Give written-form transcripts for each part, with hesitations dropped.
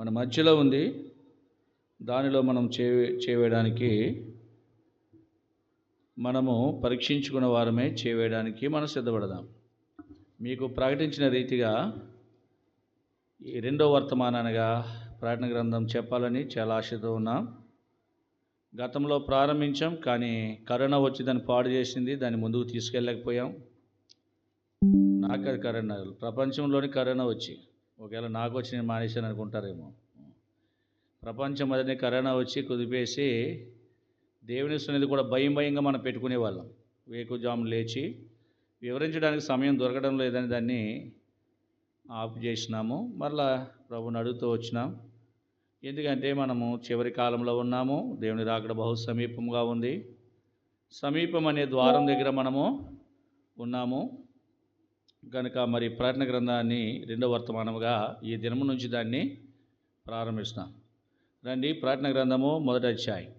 మన మధ్యలో ఉంది. దానిలో మనం చేయడానికి మనము పరీక్షించుకున్న వారమే చేయడానికి మనం సిద్ధపడదాం. మీకు ప్రకటించిన రీతిగా ఈ రెండో వర్తమానానగా ప్రకటన గ్రంథం చెప్పాలని చాలా ఆశతో ఉన్నాం. గతంలో ప్రారంభించాం, కానీ కరోనా వచ్చి దాన్ని పాడు చేసింది. దాన్ని ముందుకు తీసుకెళ్ళలేకపోయాం. నాకు అది కరోనా, ప్రపంచంలోని కరోనా వచ్చి, ఒకవేళ నాకు వచ్చి నేను మానేశాను అనుకుంటారేమో. ప్రపంచం అదే కరోనా వచ్చి కుదిపేసి దేవుని సన్నిధి కూడా భయంగా మనం పెట్టుకునేవాళ్ళం. వేకుజాము లేచి వివరించడానికి సమయం దొరకడం లేదని దాన్ని ఆఫ్ చేసినాము. మరలా ప్రభుని అడుగుతూ వచ్చినాం. ఎందుకంటే మనము చివరి కాలంలో ఉన్నాము. దేవుని రాకడ బహు సమీపంగా ఉంది. సమీపం అనే ద్వారం దగ్గర మనము ఉన్నాము కనుక మరి ప్రకటన గ్రంథాన్ని రెండో వర్తమానముగా ఈ దినము నుంచి దాన్ని ప్రారంభిస్తాం. రండి, ప్రకటన గ్రంథము మొదటి అధ్యాయం,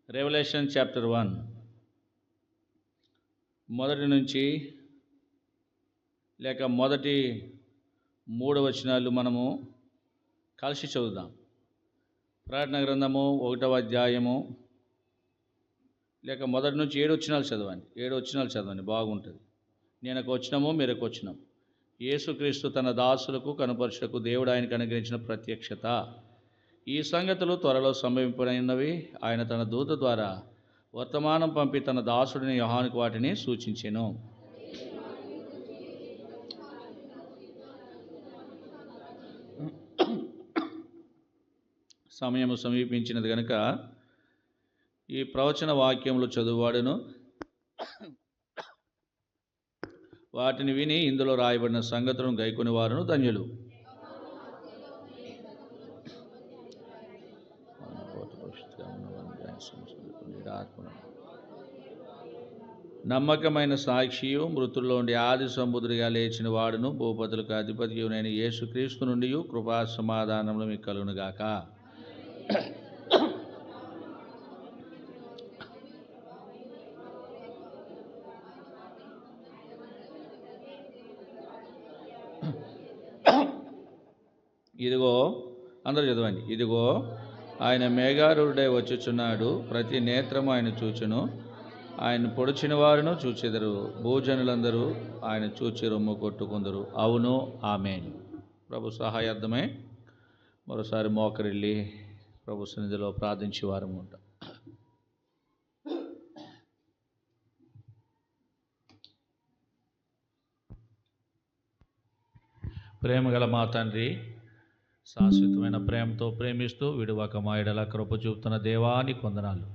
రెవల్యూషన్ చాప్టర్ 1 మొదటి నుంచి లేక మొదటి 3 వచనాలు మనము కలిసి చదువుదాం. ప్రకటన గ్రంథము 1వ అధ్యాయము లేక మొదటి నుంచి 7 వచనాలు చదవండి. 7 వచనాలు చదవండి, బాగుంటుంది. నేను ఒక వచనము, మీరు ఒక వచనం. యేసుక్రీస్తు తన దాసులకు కనుపరచుటకు దేవుడు ఆయనకు అనుగ్రహించిన ప్రత్యక్షత. ఈ సంగతులు త్వరలో సంభవింపనున్నవి. ఆయన తన దూత ద్వారా వర్తమానం పంపి తన దాసుడిని యోహానుకు వాటిని సూచించెను. సమయము సమీపించినది కనుక ఈ ప్రవచన వాక్యములు చదువువాడును వాటిని విని ఇందులో రాయబడిన సంగతులను గైకొని వారును ధన్యులు. నమ్మకమైన సాక్షియు, మృతుల్లో ఉండి ఆది సంబుద్ధుడిగా లేచిన వాడును, భూపతులకు అధిపతియునైన యేసుక్రీస్తు నుండి కృపా సమాధానములు మీకు కలుగునుగాక. ఇదిగో, అందరూ చదవండి. ఇదిగో ఆయన మేఘారూఢుడై వచ్చుచున్నాడు. ప్రతి నేత్రము ఆయన చూచును. ఆయన పొడిచిన వారును చూచెదరు. భూజనులందరూ ఆయన చూచి రొమ్ము కొట్టుకుందరు. అవును, ఆమేన్. ప్రభు సహాయార్థమై మరోసారి మోకరిల్లి ప్రభు సన్నిధిలో ప్రార్థించే వారము ఉంటాం. ప్రేమగల మా తండ్రి, శాశ్వతమైన ప్రేమతో ప్రేమిస్తూ విడువక మా ఎడల కృప చూపుతున్న దేవానికి వందనాలు.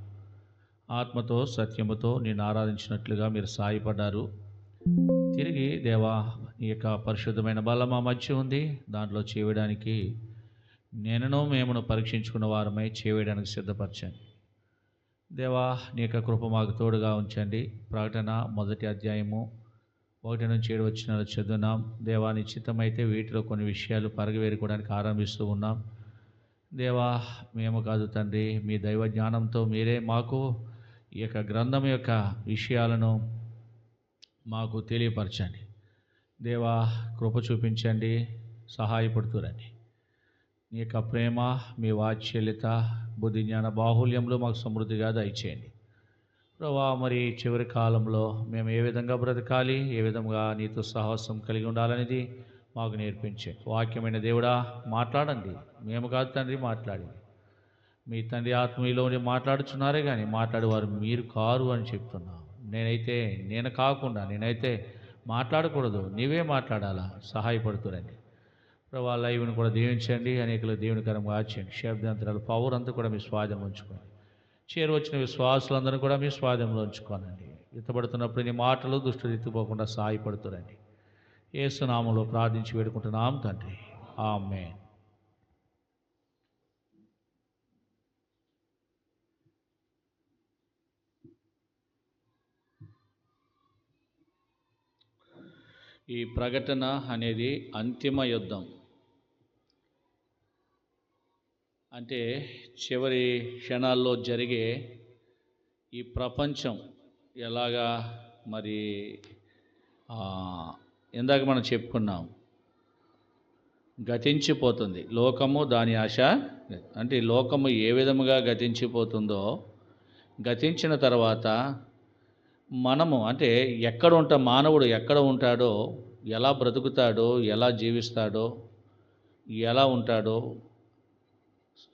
ఆత్మతో సత్యముతో నేను ఆరాధించినట్లుగా మీరు సాయపడ్డారు. తిరిగి దేవా, నీ యొక్క పరిశుద్ధమైన బలం మా మధ్య ఉంది. దాంట్లో చేయడానికి మేమును పరీక్షించుకున్న వారమై చేయడానికి సిద్ధపరచండి. దేవా, నీ యొక్క కృప మాకు తోడుగా ఉంచండి. ప్రకటన మొదటి అధ్యాయము 1 నుంచి 7 వచనాలు చదువున్నాం. దేవా, నిశ్చితమైతే వీటిలో కొన్ని విషయాలు పరగవేరుకోవడానికి ఆరంభిస్తూ ఉన్నాం. దేవా, మేము కాదు తండ్రి, మీ దైవ జ్ఞానంతో మీరే మాకు ఈ యొక్క గ్రంథం యొక్క విషయాలను మాకు తెలియపరచండి. దేవా, కృప చూపించండి, సహాయపడుతురండి. నీ యొక్క ప్రేమ, మీ వాత్సల్యత, బుద్ధి జ్ఞాన బాహుల్యంలో మాకు సమృద్ధిగా దయచేయండి. ప్రభా, మరి చివరి కాలంలో మేము ఏ విధంగా బ్రతకాలి, ఏ విధంగా నీతో సహవాసం కలిగి ఉండాలనేది మాకు నేర్పించండి. వాక్యమైన దేవుడా, మాట్లాడండి. మేము కాదు తండ్రి మాట్లాడింది, మీ తండ్రి ఆత్మీయులోని మాట్లాడుచున్నారే కానీ మాట్లాడేవారు మీరు కారు అని చెప్తున్నావు. నేను కాకుండా నేనైతే మాట్లాడకూడదు, నీవే మాట్లాడాలా. సహాయపడుతురండి ప్రభా. లైవ్ని కూడా దీవించండి, అనేకలు దేవునికరంగా ఆచండి. శబ్దాంతరాలు పౌరంతా కూడా మీ స్వాధీనం ఉంచుకోండి. చేరువచ్చిన విశ్వాసులందరూ కూడా మీ స్వాధీనంలో ఉంచుకోనండి. ఎత్తబడుతున్నప్పుడు నీ మాటలు దుష్టులు ఎత్తుపోకుండా సహాయపడుతురండి. యేసు నామములో ప్రార్థించి వేడుకుంటున్నాం తండ్రి, ఆమేన్. ఈ ప్రకటన అనేది అంతిమ యుద్ధం. అంటే చివరి క్షణాల్లో జరిగే ఈ ప్రపంచం ఎలాగా మరి ఇందాక మనం చెప్పుకున్నాం, గతించిపోతుంది. లోకము దాని ఆశ, అంటే ఈ లోకము ఏ విధముగా గతించిపోతుందో, గతించిన తర్వాత మనము అంటే ఎక్కడ ఉంటాం, మానవుడు ఎక్కడ ఉంటాడో, ఎలా బ్రతుకుతాడో, ఎలా జీవిస్తాడో, ఎలా ఉంటాడో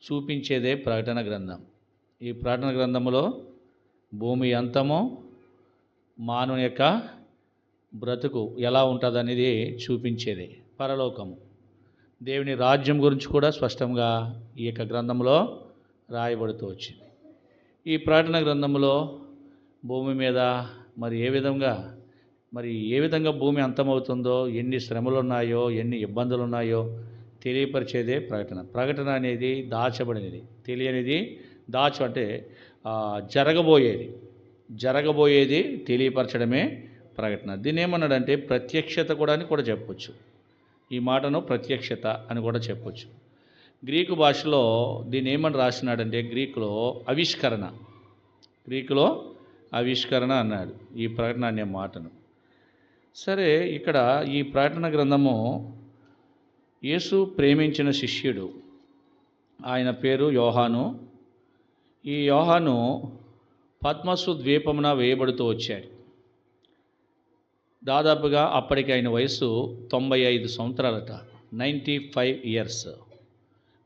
చూపించేదే ప్రకటన గ్రంథం. ఈ ప్రకటన గ్రంథములో భూమి అంతము, మానవుని యొక్క బ్రతుకు ఎలా ఉంటుందనేది చూపించేది. పరలోకము, దేవుని రాజ్యం గురించి కూడా స్పష్టంగా ఈ యొక్క గ్రంథంలో రాయబడుతూ వచ్చింది. ఈ ప్రకటన గ్రంథంలో భూమి మీద మరి ఏ విధంగా భూమి అంతమవుతుందో, ఎన్ని శ్రమలు ఉన్నాయో, ఎన్ని ఇబ్బందులు ఉన్నాయో తెలియపరిచేదే ప్రకటన. ప్రకటన అనేది దాచబడినది, తెలియనిది అంటే జరగబోయేది తెలియపరచడమే ప్రకటన. దీన్ని ఏమన్నాడంటే ప్రత్యక్షత కూడా అని కూడా చెప్పొచ్చు. ఈ మాటను ప్రత్యక్షత అని కూడా చెప్పొచ్చు. గ్రీకు భాషలో దీన్ని ఏమని రాసినాడంటే గ్రీకులో ఆవిష్కరణ అన్నాడు ఈ ప్రకటన అనే మాటను. సరే, ఇక్కడ ఈ ప్రకటన గ్రంథము యేసు ప్రేమించిన శిష్యుడు, ఆయన పేరు యోహాను. ఈ యోహాను పద్మసు ద్వీపమున వేయబడుతూ వచ్చాడు. దాదాపుగా అప్పటికి ఆయన వయసు 95 సంవత్సరాలట, 95 ఇయర్స్.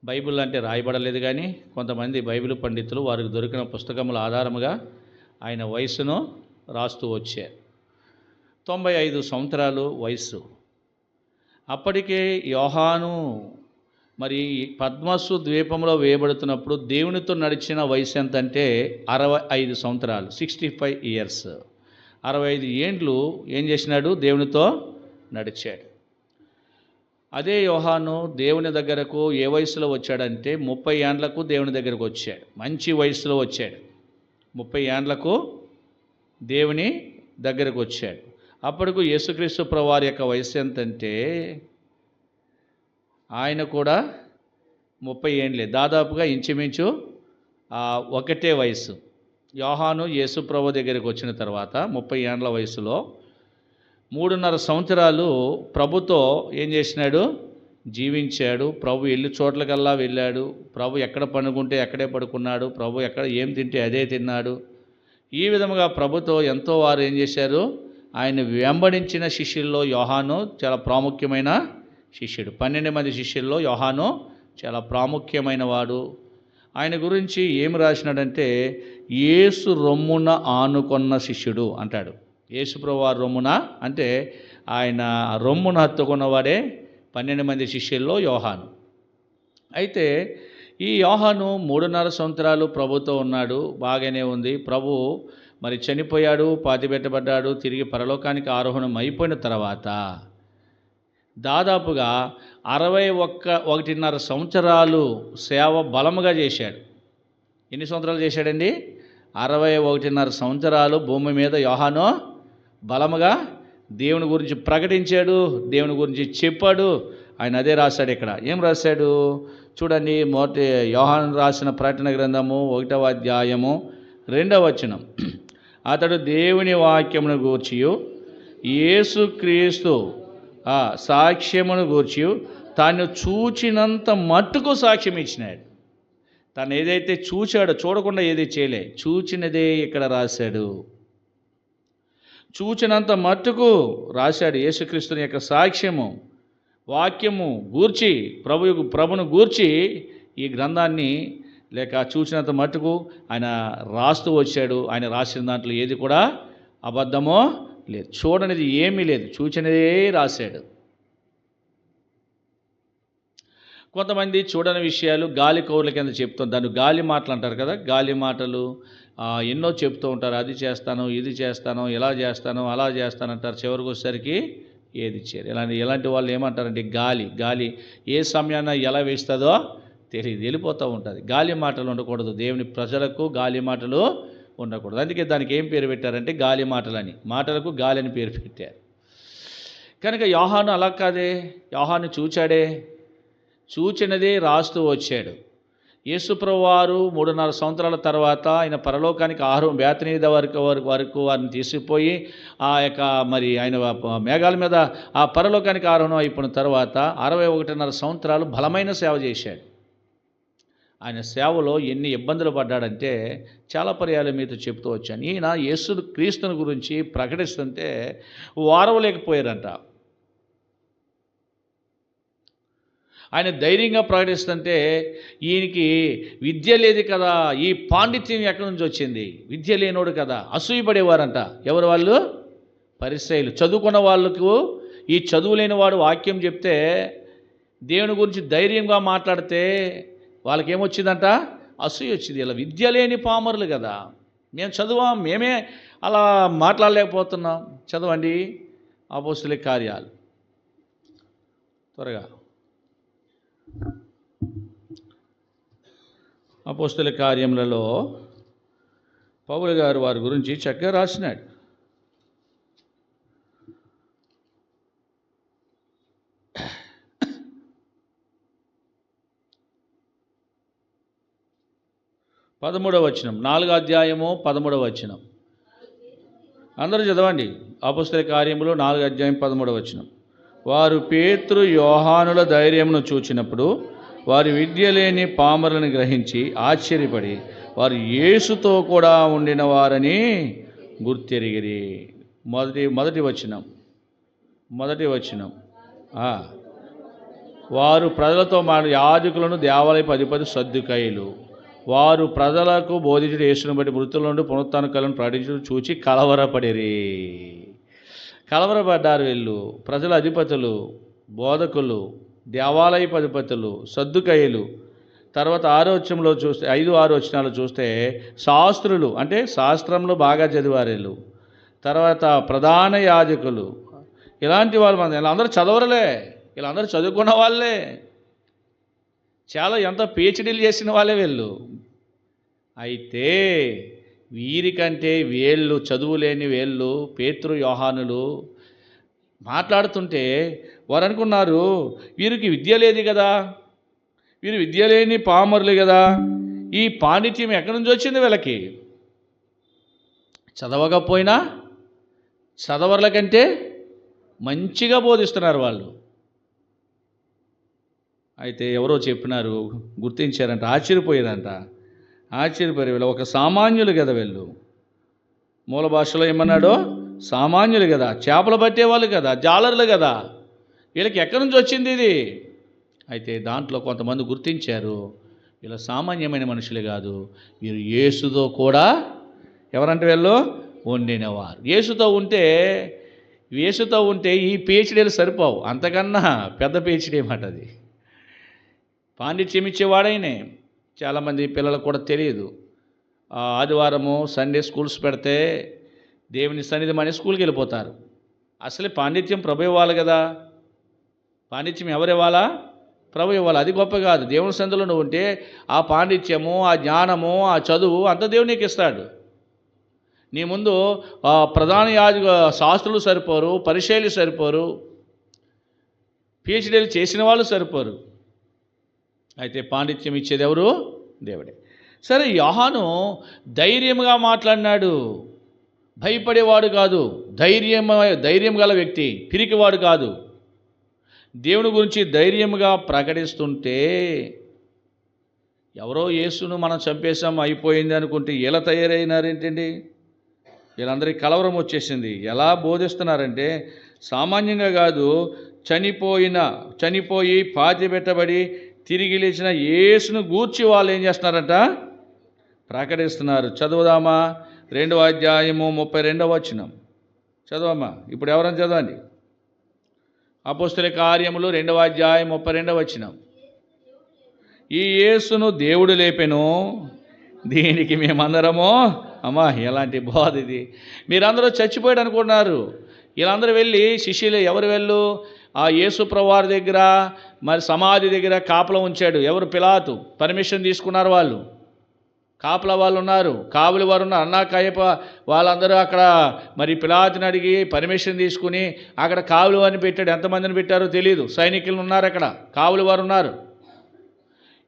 బైబిల్ అంటే రాయబడలేదు, కానీ కొంతమంది బైబిల్ పండితులు వారికి దొరికిన పుస్తకముల ఆధారముగా ఆయన వయసును రాస్తూ వచ్చారు. 95 సంవత్సరాలు వయసు. అప్పటికే యోహాను మరి పద్మసు ద్వీపంలో వేయబడుతున్నప్పుడు దేవునితో నడిచిన వయసు ఎంతంటే 65 సంవత్సరాలు, 65 ఇయర్స్. 65 ఏండ్లు ఏం చేసినాడు? దేవునితో నడిచాడు. అదే యోహాను దేవుని దగ్గరకు ఏ వయసులో వచ్చాడంటే 30 ఏండ్లకు దేవుని దగ్గరకు వచ్చాడు. మంచి వయసులో వచ్చాడు. 30 ఏండ్లకు దేవుని దగ్గరకు వచ్చాడు. అప్పటికు యేసుక్రీస్తు ప్రభువారి యొక్క వయసు ఎంతంటే ఆయన కూడా 30 ఏండ్లే, దాదాపుగా ఇంచుమించు ఒకటే వయసు. యోహాను యేసు ప్రభు దగ్గరికి వచ్చిన తర్వాత 30 ఏండ్ల వయసులో 3.5 సంవత్సరాలు ప్రభుతో ఏం చేసినాడు? జీవించాడు. ప్రభు ఎల్లు చోట్లకల్లా వెళ్ళాడు. ప్రభు ఎక్కడ పడుకుంటే అక్కడే పడుకున్నాడు. ప్రభు ఎక్కడ ఏం తింటే అదే తిన్నాడు. ఈ విధముగా ప్రభుతో ఎంతో వారు ఏం చేశారు? ఆయన వెంబడించిన శిష్యుల్లో యోహాను చాలా ప్రాముఖ్యమైన శిష్యుడు. 12 మంది శిష్యుల్లో యోహాను చాలా ప్రాముఖ్యమైన వాడు. ఆయన గురించి ఏమి రాసినాడంటే యేసు రొమ్మున ఆనుకొన్న శిష్యుడు అంటాడు. యేసు ప్రభువారి రొమ్మున అంటే ఆయన రొమ్మున హత్తుకున్నవాడే 12 మంది శిష్యుల్లో యోహాను. అయితే ఈ యోహాను 3.5 సంవత్సరాలు ప్రభుతో ఉన్నాడు, బాగానే ఉంది. ప్రభు మరి చనిపోయాడు, పాతిపెట్టబడ్డాడు, తిరిగి పరలోకానికి ఆరోహణం అయిపోయిన తర్వాత దాదాపుగా 61.5 సంవత్సరాలు సేవ బలముగా చేశాడు. ఎన్ని సంవత్సరాలు చేశాడండి? 61.5 సంవత్సరాలు భూమి మీద యోహాను బలముగా దేవుని గురించి ప్రకటించాడు, దేవుని గురించి చెప్పాడు. ఆయన అదే రాశాడు. ఇక్కడ ఏం రాశాడు చూడండి. మొదటి యోహాను రాసిన ప్రకటన గ్రంథము 1వ అధ్యాయము 2వ వచనం. అతడు దేవుని వాక్యమును గూర్చియు యేసుక్రీస్తు సాక్ష్యమును గూర్చియు తాను చూచినంత మట్టుకు సాక్ష్యం ఇచ్చినాడు. తను ఏదైతే చూచాడో, చూడకుండా ఏది చేయలే, చూచినదే ఇక్కడ రాశాడు. చూచినంత మట్టుకు రాశాడు. యేసుక్రీస్తుని యొక్క సాక్ష్యము, వాక్యము గూర్చి, ప్రభును గూర్చి ఈ గ్రంథాన్ని లేక చూసినంత మట్టుకు ఆయన రాస్తూ వచ్చాడు. ఆయన రాసిన దాంట్లో ఏది కూడా అబద్ధమో లేదు, చూడనిది ఏమీ లేదు, చూచినదే రాశాడు. కొంతమంది చూడని విషయాలు గాలి కౌర్ల కింద చెప్తాం, దాన్ని గాలి మాటలు అంటారు కదా. గాలి మాటలు ఎన్నో చెప్తూ ఉంటారు. అది చేస్తాను, ఇది చేస్తాను, ఇలా చేస్తాను, అలా చేస్తానంటారు. చివరికి వచ్చేసరికి ఏది చేయరు. ఇలాంటి వాళ్ళు ఏమంటారంటే గాలి ఏ సమయాన ఎలా వేస్తుందో తెలియదు, వెళ్ళిపోతూ ఉంటుంది. గాలి మాటలు ఉండకూడదు. దేవుని ప్రజలకు గాలి మాటలు ఉండకూడదు. అందుకే దానికి ఏం పేరు పెట్టారంటే గాలి మాటలని, మాటలకు గాలి అని పేరు పెట్టారు. కనుక యోహాను అలా కాదే, యోహాను చూచాడే, చూచినదే రాస్తూ వచ్చాడు. యేసుప్రభు వారు 3.5 సంవత్సరాల తర్వాత ఆయన పరలోకానికి బేతనీద వరకు వారిని తీసుకుపోయి ఆ యొక్క మరి ఆయన మేఘాల మీద ఆ పరలోకానికి ఆరోహణం అయిపోయిన తర్వాత 61.5 సంవత్సరాలు బలమైన సేవ చేశాడు. ఆయన సేవలో ఎన్ని ఇబ్బందులు పడ్డాడంటే చాలా పర్యాలు మీతో చెప్తూ వచ్చాను. ఈయన యేసు క్రీస్తుని గురించి ప్రకటిస్తుంటే వారవలేకపోయారంట. ఆయన ధైర్యంగా ప్రకటిస్తుంటే ఈయనకి విద్య లేదు కదా, ఈ పాండిత్యం ఎక్కడి నుంచి వచ్చింది, విద్య లేనోడు కదా, అసూయపడేవారంట. ఎవరు వాళ్ళు? పరిసయ్యులు. చదువుకున్న వాళ్ళకు ఈ చదువు లేని వాడు వాక్యం చెప్తే దేవుని గురించి ధైర్యంగా మాట్లాడితే వాళ్ళకేమొచ్చిందంట? అసూయ వచ్చింది. ఇలా విద్య లేని పామరులు కదా, మేము చదువాం, మేమే అలా మాట్లాడలేకపోతున్నాం. చదవండి అపోస్తలుల కార్యాలు త్వరగా. అపోస్తలుల కార్యములలో పౌలు గారు వారి గురించి చక్కగా రాసినాడు. పదమూడవ వచనం, 4వ అధ్యాయము 13వ వచనం. అందరూ చదవండి. అపోస్తలుల కార్యములో 4వ అధ్యాయం 13వ వచనం. వారు పేతురు యోహానుల ధైర్యమును చూచినప్పుడు వారి విద్య లేని పామరులను గ్రహించి ఆశ్చర్యపడి వారు యేసుతో కూడా ఉండిన వారని గుర్తెరిగిరి. మొదటి వచనం. వారు ప్రజలతో యాజకులను దేవాలయపు అధిపతి సద్దుకయ్యులు వారు ప్రజలకు బోధించుడు యేసును బట్టి మృతుల నుండి పునరుత్థాన కలను ప్రకటించడం చూచి కలవరపడ్డారు. వీళ్ళు ప్రజల అధిపతులు, బోధకులు, దేవాలయపు అధిపతులు, సద్దుకయ్యులు. తర్వాత 5-6 వచనాలు చూస్తే శాస్త్రులు, అంటే శాస్త్రంలో బాగా చదివారు వీళ్ళు. తర్వాత ప్రధాన యాజకులు, ఇలాంటి వాళ్ళు. వీళ్ళందరూ చదవరలే, వీళ్ళందరూ చదువుకున్న వాళ్ళే, చాలా ఎంత పిహెచ్డీలు చేసిన వాళ్ళే వీళ్ళు. అయితే వీరికంటే వీళ్ళు చదువులేని వీళ్ళు పేతురు యోహానులు మాట్లాడుతుంటే వారు అనుకున్నారు, వీరికి విద్య లేదు కదా, వీరు విద్య లేని పామరులు కదా, ఈ పాండిత్యం ఎక్కడి నుంచి వచ్చింది వీళ్ళకి? చదవకపోయినా చదవర్ల కంటే మంచిగా బోధిస్తున్నారు వాళ్ళు. అయితే ఎవరో చెప్పినారు, గుర్తించారంట, ఆశ్చర్యపోయారు. వీళ్ళు ఒక సామాన్యులు కదా, వీళ్ళు మూల భాషలో ఏమన్నాడో సామాన్యులు కదా, చేపలు పట్టేవాళ్ళు కదా, జాలర్లు కదా, వీళ్ళకి ఎక్కడి నుంచి వచ్చింది ఇది? అయితే దాంట్లో కొంతమంది గుర్తించారు, వీళ్ళ సామాన్యమైన మనుషులు కాదు, వీరు యేసుతో కూడా ఎవరంటే వీళ్ళు వండినవారు. యేసుతో ఉంటే ఈ పిహెచ్డీలు సరిపోవు, అంతకన్నా పెద్ద పిహెచ్డీ మాట అది. పాండిత్యం ఇచ్చేవాడైనే. చాలామంది పిల్లలకు కూడా తెలియదు. ఆదివారము సండే స్కూల్స్ పెడితే దేవుని సన్నిధి మన స్కూల్కి వెళ్ళిపోతారు. అసలే పాండిత్యం ప్రభు ఇవ్వాలి కదా. పాండిత్యం ఎవరు ఇవ్వాలా? ప్రభు ఇవ్వాలి. అది గొప్ప కాదు. దేవుని సన్నిధిలో నువ్వు ఉంటే ఆ పాండిత్యము, ఆ జ్ఞానము, ఆ చదువు అంత దేవుడు నీకు ఇస్తాడు. నీ ముందు ప్రధాన శాస్త్రులు సరిపోరు, పరిచయులు సరిపోరు, పిహెచ్డీలు చేసిన వాళ్ళు సరిపోరు. అయితే పాండిత్యం ఇచ్చేది ఎవరు? దేవుడే. సరే, యోహాను ధైర్యంగా మాట్లాడినాడు, భయపడేవాడు కాదు, ధైర్యం గల వ్యక్తి, పిరికివాడు కాదు. దేవుని గురించి ధైర్యంగా ప్రకటిస్తుంటే ఎవరో యేసును మనం చంపేశాం అయిపోయింది అనుకుంటే ఇలా తయారైనారేంటండి? వీళ్ళందరికీ కలవరం వచ్చేసింది. ఎలా బోధిస్తున్నారంటే సామాన్యంగా కాదు, చనిపోయి పాతిపెట్టబడి తిరిగి లేచిన యేసును గూర్చి వాళ్ళు ఏం చేస్తున్నారంట? ప్రకటిస్తున్నారు. చదువుదామా? 2వ అధ్యాయము 32వ వచనం చదవమ్మా. ఇప్పుడు ఎవరైనా చదవండి. అపోస్తలుల కార్యములు 2వ అధ్యాయం 32వ వచనం. ఈ యేసును దేవుడు లేపెను, దీనికి మేమందరము అమ్మా ఎలాంటి బోధ ఇది! మీరందరూ చచ్చిపోయాడు అనుకుంటున్నారు. వీళ్ళందరూ వెళ్ళి శిష్యులు ఎవరు వెళ్ళు ఆ యేసు ప్రభువారి దగ్గర మరి సమాధి దగ్గర కాపలా ఉంచాడు. ఎవరు? పిలాతు. పర్మిషన్ తీసుకున్నారు వాళ్ళు. కాపలా వాళ్ళు ఉన్నారు, కావులు వారు ఉన్నారు, అన్నా కయ్యప వాళ్ళందరూ అక్కడ మరి పిలాతుని అడిగి పర్మిషన్ తీసుకుని అక్కడ కావులు వారిని పెట్టాడు. ఎంతమందిని పెట్టారో తెలియదు. సైనికులు ఉన్నారు, అక్కడ కావులు వారు ఉన్నారు.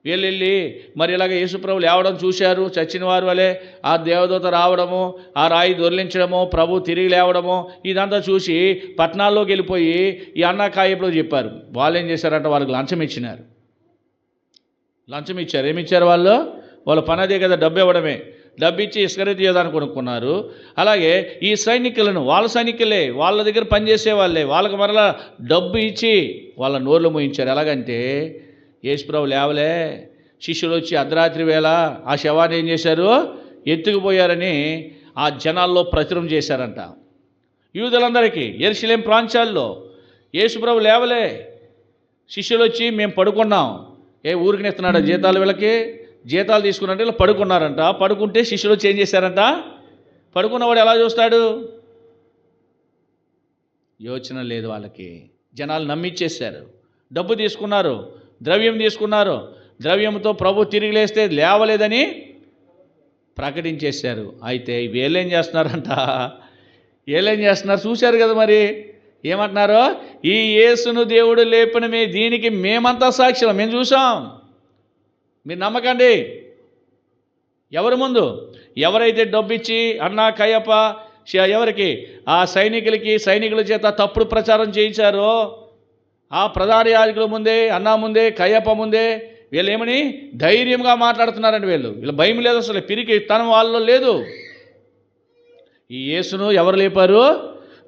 వీళ్ళు వెళ్ళి మరి ఇలాగ యేసుప్రభు లేవడం చూశారు, చచ్చిన వారు వలె ఆ దేవదూత రావడము, ఆ రాయి దొర్లించడము, ప్రభు తిరిగి లేవడము, ఇదంతా చూసి పట్టణాల్లోకి వెళ్ళిపోయి ఈ అన్నా కాయప్పుడు చెప్పారు. వాళ్ళు ఏం చేశారంటే వాళ్ళకి లంచం ఇచ్చినారు. లంచం ఇచ్చారు. ఏమిచ్చారు వాళ్ళు? వాళ్ళ పని అదే కదా, డబ్బు ఇవ్వడమే. డబ్బు ఇచ్చి ఇస్కరియోతు యూదాను కొనుక్కున్నారు. అలాగే ఈ సైనికులను, వాళ్ళ సైనికులే, వాళ్ళ దగ్గర పనిచేసే వాళ్ళే, వాళ్ళకి మరలా డబ్బు ఇచ్చి వాళ్ళ నోర్లు మోయించారు. ఎలాగంటే యేసుప్రభు లేవలే, శిష్యులు వచ్చి అర్ధరాత్రి వేళ ఆ శవాన్ని ఏం చేశారు? ఎత్తుకుపోయారని ఆ జనాల్లో ప్రచురం చేశారంట. యూదులందరికీ యెరూషలేం ప్రాంతాల్లో యేసుప్రభు లేవలే, శిష్యులు వచ్చి మేము పడుకున్నాం. ఊరికి నెస్తున్నాడు జీతాలు, వీళ్ళకి జీతాలు తీసుకున్నట్టు ఇలా పడుకున్నారంట. పడుకుంటే శిష్యులు వచ్చి ఏం చేశారంట? పడుకున్నవాడు ఎలా చూస్తాడు? యోచన లేదు వాళ్ళకి. జనాలు నమ్మిచ్చేశారు. డబ్బు తీసుకున్నారు, ద్రవ్యం తీసుకున్నారు. ద్రవ్యంతో ప్రభు తిరిగి లేస్తే లేవలేదని ప్రకటించేశారు. అయితే వీళ్ళేం చేస్తున్నారంట? వీళ్ళేం చేస్తున్నారు చూశారు కదా మరి. ఏమంటున్నారు? ఈ యేసును దేవుడు లేపిన దీనికి మేమంతా సాక్షులం, మేము చూసాం, మీరు నమ్మకండి. ఎవరి ముందు? ఎవరైతే డబ్బు ఇచ్చి అన్నా కయప ఎవరికి? ఆ సైనికుల చేత తప్పుడు ప్రచారం చేయించారో ఆ ప్రధాన యాజకుల ముందే, అన్నా ముందే, కయప ముందే వీళ్ళు ఏమని ధైర్యంగా మాట్లాడుతున్నారండి. వీళ్ళు భయం లేదు, అసలు పిరికి తనం వాళ్ళలో లేదు. ఈ యేసును ఎవరు లేపారు?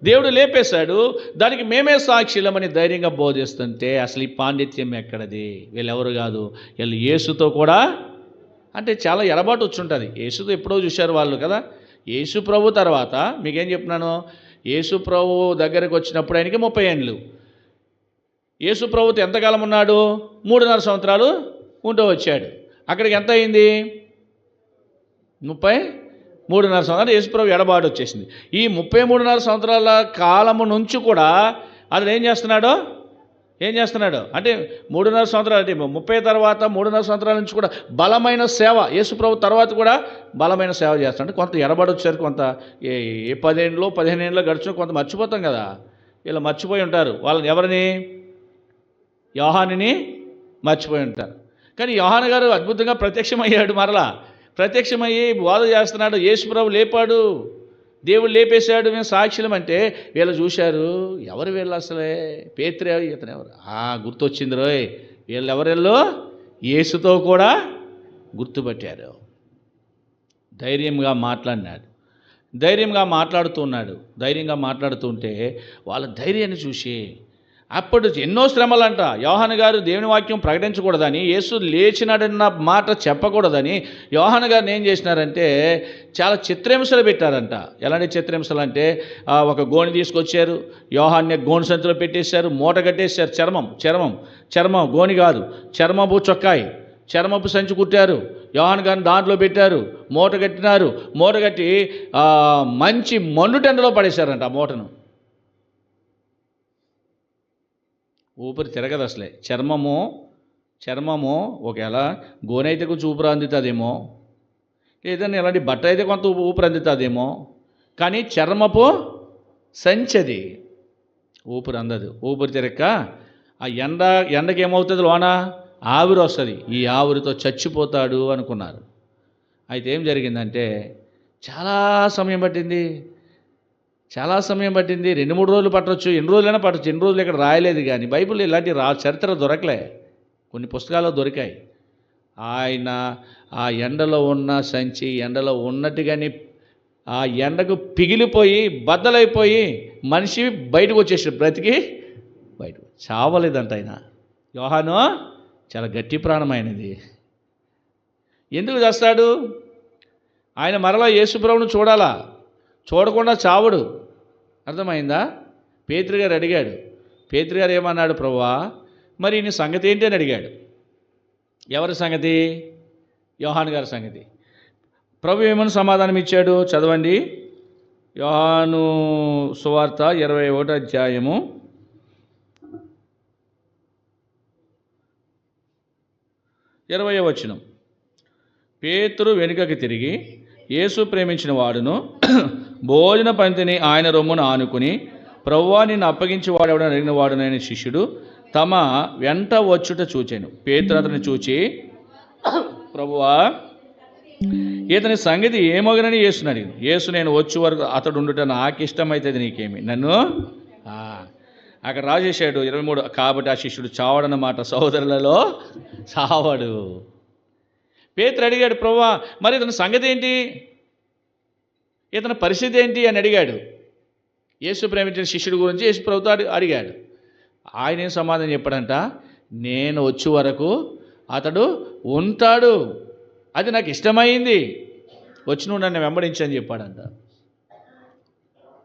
దేవుడు లేపేశాడు, దానికి మేమే సాక్షులమని ధైర్యంగా బోధిస్తుంటే అసలు ఈ పాండిత్యం ఎక్కడది? వీళ్ళెవరు కాదు, వీళ్ళు యేసుతో కూడా అంటే చాలా ఎడబాటు వచ్చి ఉంటుంది. యేసుతో ఎప్పుడో చూశారు వాళ్ళు కదా. యేసు ప్రభు తర్వాత మీకేం చెప్తున్నాను, యేసు ప్రభు దగ్గరికి వచ్చినప్పుడు ఆయనకి 30 ఏండ్లు. యేసు ప్రభుతో ఎంతకాలం ఉన్నాడు? 3.5 సంవత్సరాలు ఉంటూ వచ్చాడు. అక్కడికి ఎంత అయింది? 33.5 సంవత్సరాలు. యేసుప్రభు ఎడబాటు వచ్చేసింది. ఈ 33.5 సంవత్సరాల కాలము నుంచి కూడా అతను ఏం చేస్తున్నాడు అంటే 3.5 సంవత్సరాలు అంటే 30 తర్వాత 3.5 సంవత్సరాల నుంచి కూడా బలమైన సేవ. యేసుప్రభు తర్వాత కూడా బలమైన సేవ చేస్తాడు. కొంత ఎడబాటు వచ్చారు, కొంత 10 ఏళ్ళు 15 ఏళ్ళు గడిచిన కొంత మర్చిపోతాం కదా. వీళ్ళు మర్చిపోయి ఉంటారు. వాళ్ళని ఎవరిని? యోహానుని మర్చిపోయి ఉంటారు. కానీ యోహాను గారు అద్భుతంగా ప్రత్యక్షమయ్యాడు. మరలా ప్రత్యక్షమయ్యి బోధ చేస్తున్నాడు. యేసుప్రభు లేపాడు, దేవుడు లేపేశాడు, మేము సాక్షులం అంటే వీళ్ళు చూశారు. ఎవరు వీళ్ళు అసలే? పేతురు ఇతను ఎవరు? గుర్తొచ్చింది రోయ్, వీళ్ళు ఎవరెల్లో యేసుతో కూడా గుర్తుపట్టారు. ధైర్యంగా మాట్లాడినాడు, ధైర్యంగా మాట్లాడుతుంటే వాళ్ళ ధైర్యాన్ని చూసి అప్పుడు ఎన్నో శ్రమలంట. యోహాను గారు దేవుని వాక్యం ప్రకటించకూడదని, యేసు లేచినాడన్న మాట చెప్పకూడదని యోహాను గారిని ఏం చేసినారంటే చాలా చిత్రహింసలు పెట్టారంట. ఎలాంటి చిత్రహింసలు అంటే ఒక గోని తీసుకొచ్చారు, యోహాన్ని గోని సంచిలో పెట్టేశారు, మూట కట్టేశారు. చర్మం గోని కాదు, చర్మపు చొక్కాయి, చర్మపు సంచి కుట్టారు. యోహాను గారిని దాంట్లో పెట్టారు, మూట కట్టినారు. మూట కట్టి మంచి మండుటెండలో పడేశారంట ఆ మూటను. ఊపిరి తిరగదు అసలే. చర్మము ఒకవేళ గోనె అయితే కొంచెం ఊపిరి అందుతుందేమో, లేదంటే ఇలాంటి బట్ట అయితే కొంత ఊపిరి అందుతుందేమో, కానీ చర్మపు సంచది ఊపిరి అందదు. ఊపిరి తిరక్క ఆ ఎండకి ఏమవుతుంది? లోన ఆవిరి వస్తుంది. ఈ ఆవిరితో చచ్చిపోతాడు అనుకున్నారు. అయితే ఏం జరిగిందంటే చాలా సమయం పట్టింది. 2-3 రోజులు పట్టవచ్చు, ఎన్ని రోజులైనా పట్టవచ్చు. ఎన్ని రోజులు ఇక్కడ రాయలేదు, కానీ బైబిల్ ఇలాంటి చరిత్ర దొరకలే, కొన్ని పుస్తకాల్లో దొరికాయి. ఆయన ఆ ఎండలో ఉన్న సంచి ఎండలో ఉన్నట్టుగానే ఆ ఎండకు పిగిలిపోయి బద్దలైపోయి మనిషి బయటకు వచ్చేసాడు, బ్రతికి బయటకు చావలేదంట ఆయన. యోహాను చాలా గట్టి ప్రాణమైనది. ఎందుకు చేస్తాడు? ఆయన మరలా యేసుప్రభుని చూడాలా, చూడకుండా చావడు. అర్థమైందా? పేతురు గారు అడిగాడు. పేతురు గారు ఏమన్నాడు? ప్రభువా మరి నీ సంగతి ఏంటి అని అడిగాడు. ఎవరి సంగతి? యోహాను గారి సంగతి. ప్రభు ఏమని సమాధానం ఇచ్చాడు? చదవండి. యోహాను సువార్త 21వ అధ్యాయము 20వ వచనం. పేతురు వెనుకకి తిరిగి యేసు ప్రేమించిన వాడును భోజన పంక్తిని ఆయన రొమ్మును ఆనుకుని, ప్రభువా నిన్ను అప్పగించి వాడెవడని అడిగిన వాడునైన శిష్యుడు తమ వెంట వచ్చుట చూచాను. పేతురు అతన్ని చూచి ప్రభువా ఇతని సంగతి ఏమోగనని యేసుని అడిగింది. యేసు నేను వచ్చే వరకు అతడు ఉండుట నాకు ఇష్టమైతుంది, నీకేమి నన్ను అక్కడ రాజేశాడు 23. కాబట్టి ఆ శిష్యుడు చావడన్నమాట, సహోదరులలో చావడు. పేతురు అడిగాడు, ప్రభువా మరి ఇతని సంగతి ఏంటి, ఇతని పరిస్థితి ఏంటి అని అడిగాడు. యేసు ప్రేమించిన శిష్యుడి గురించి యేసు ప్రభుతో అడిగాడు. ఆయన ఏం సమాధానం చెప్పాడంట, నేను వచ్చే వరకు అతడు ఉంటాడు, అది నాకు ఇష్టమైంది, వచ్చి నువ్వు నన్ను వెంబడించని చెప్పాడంట.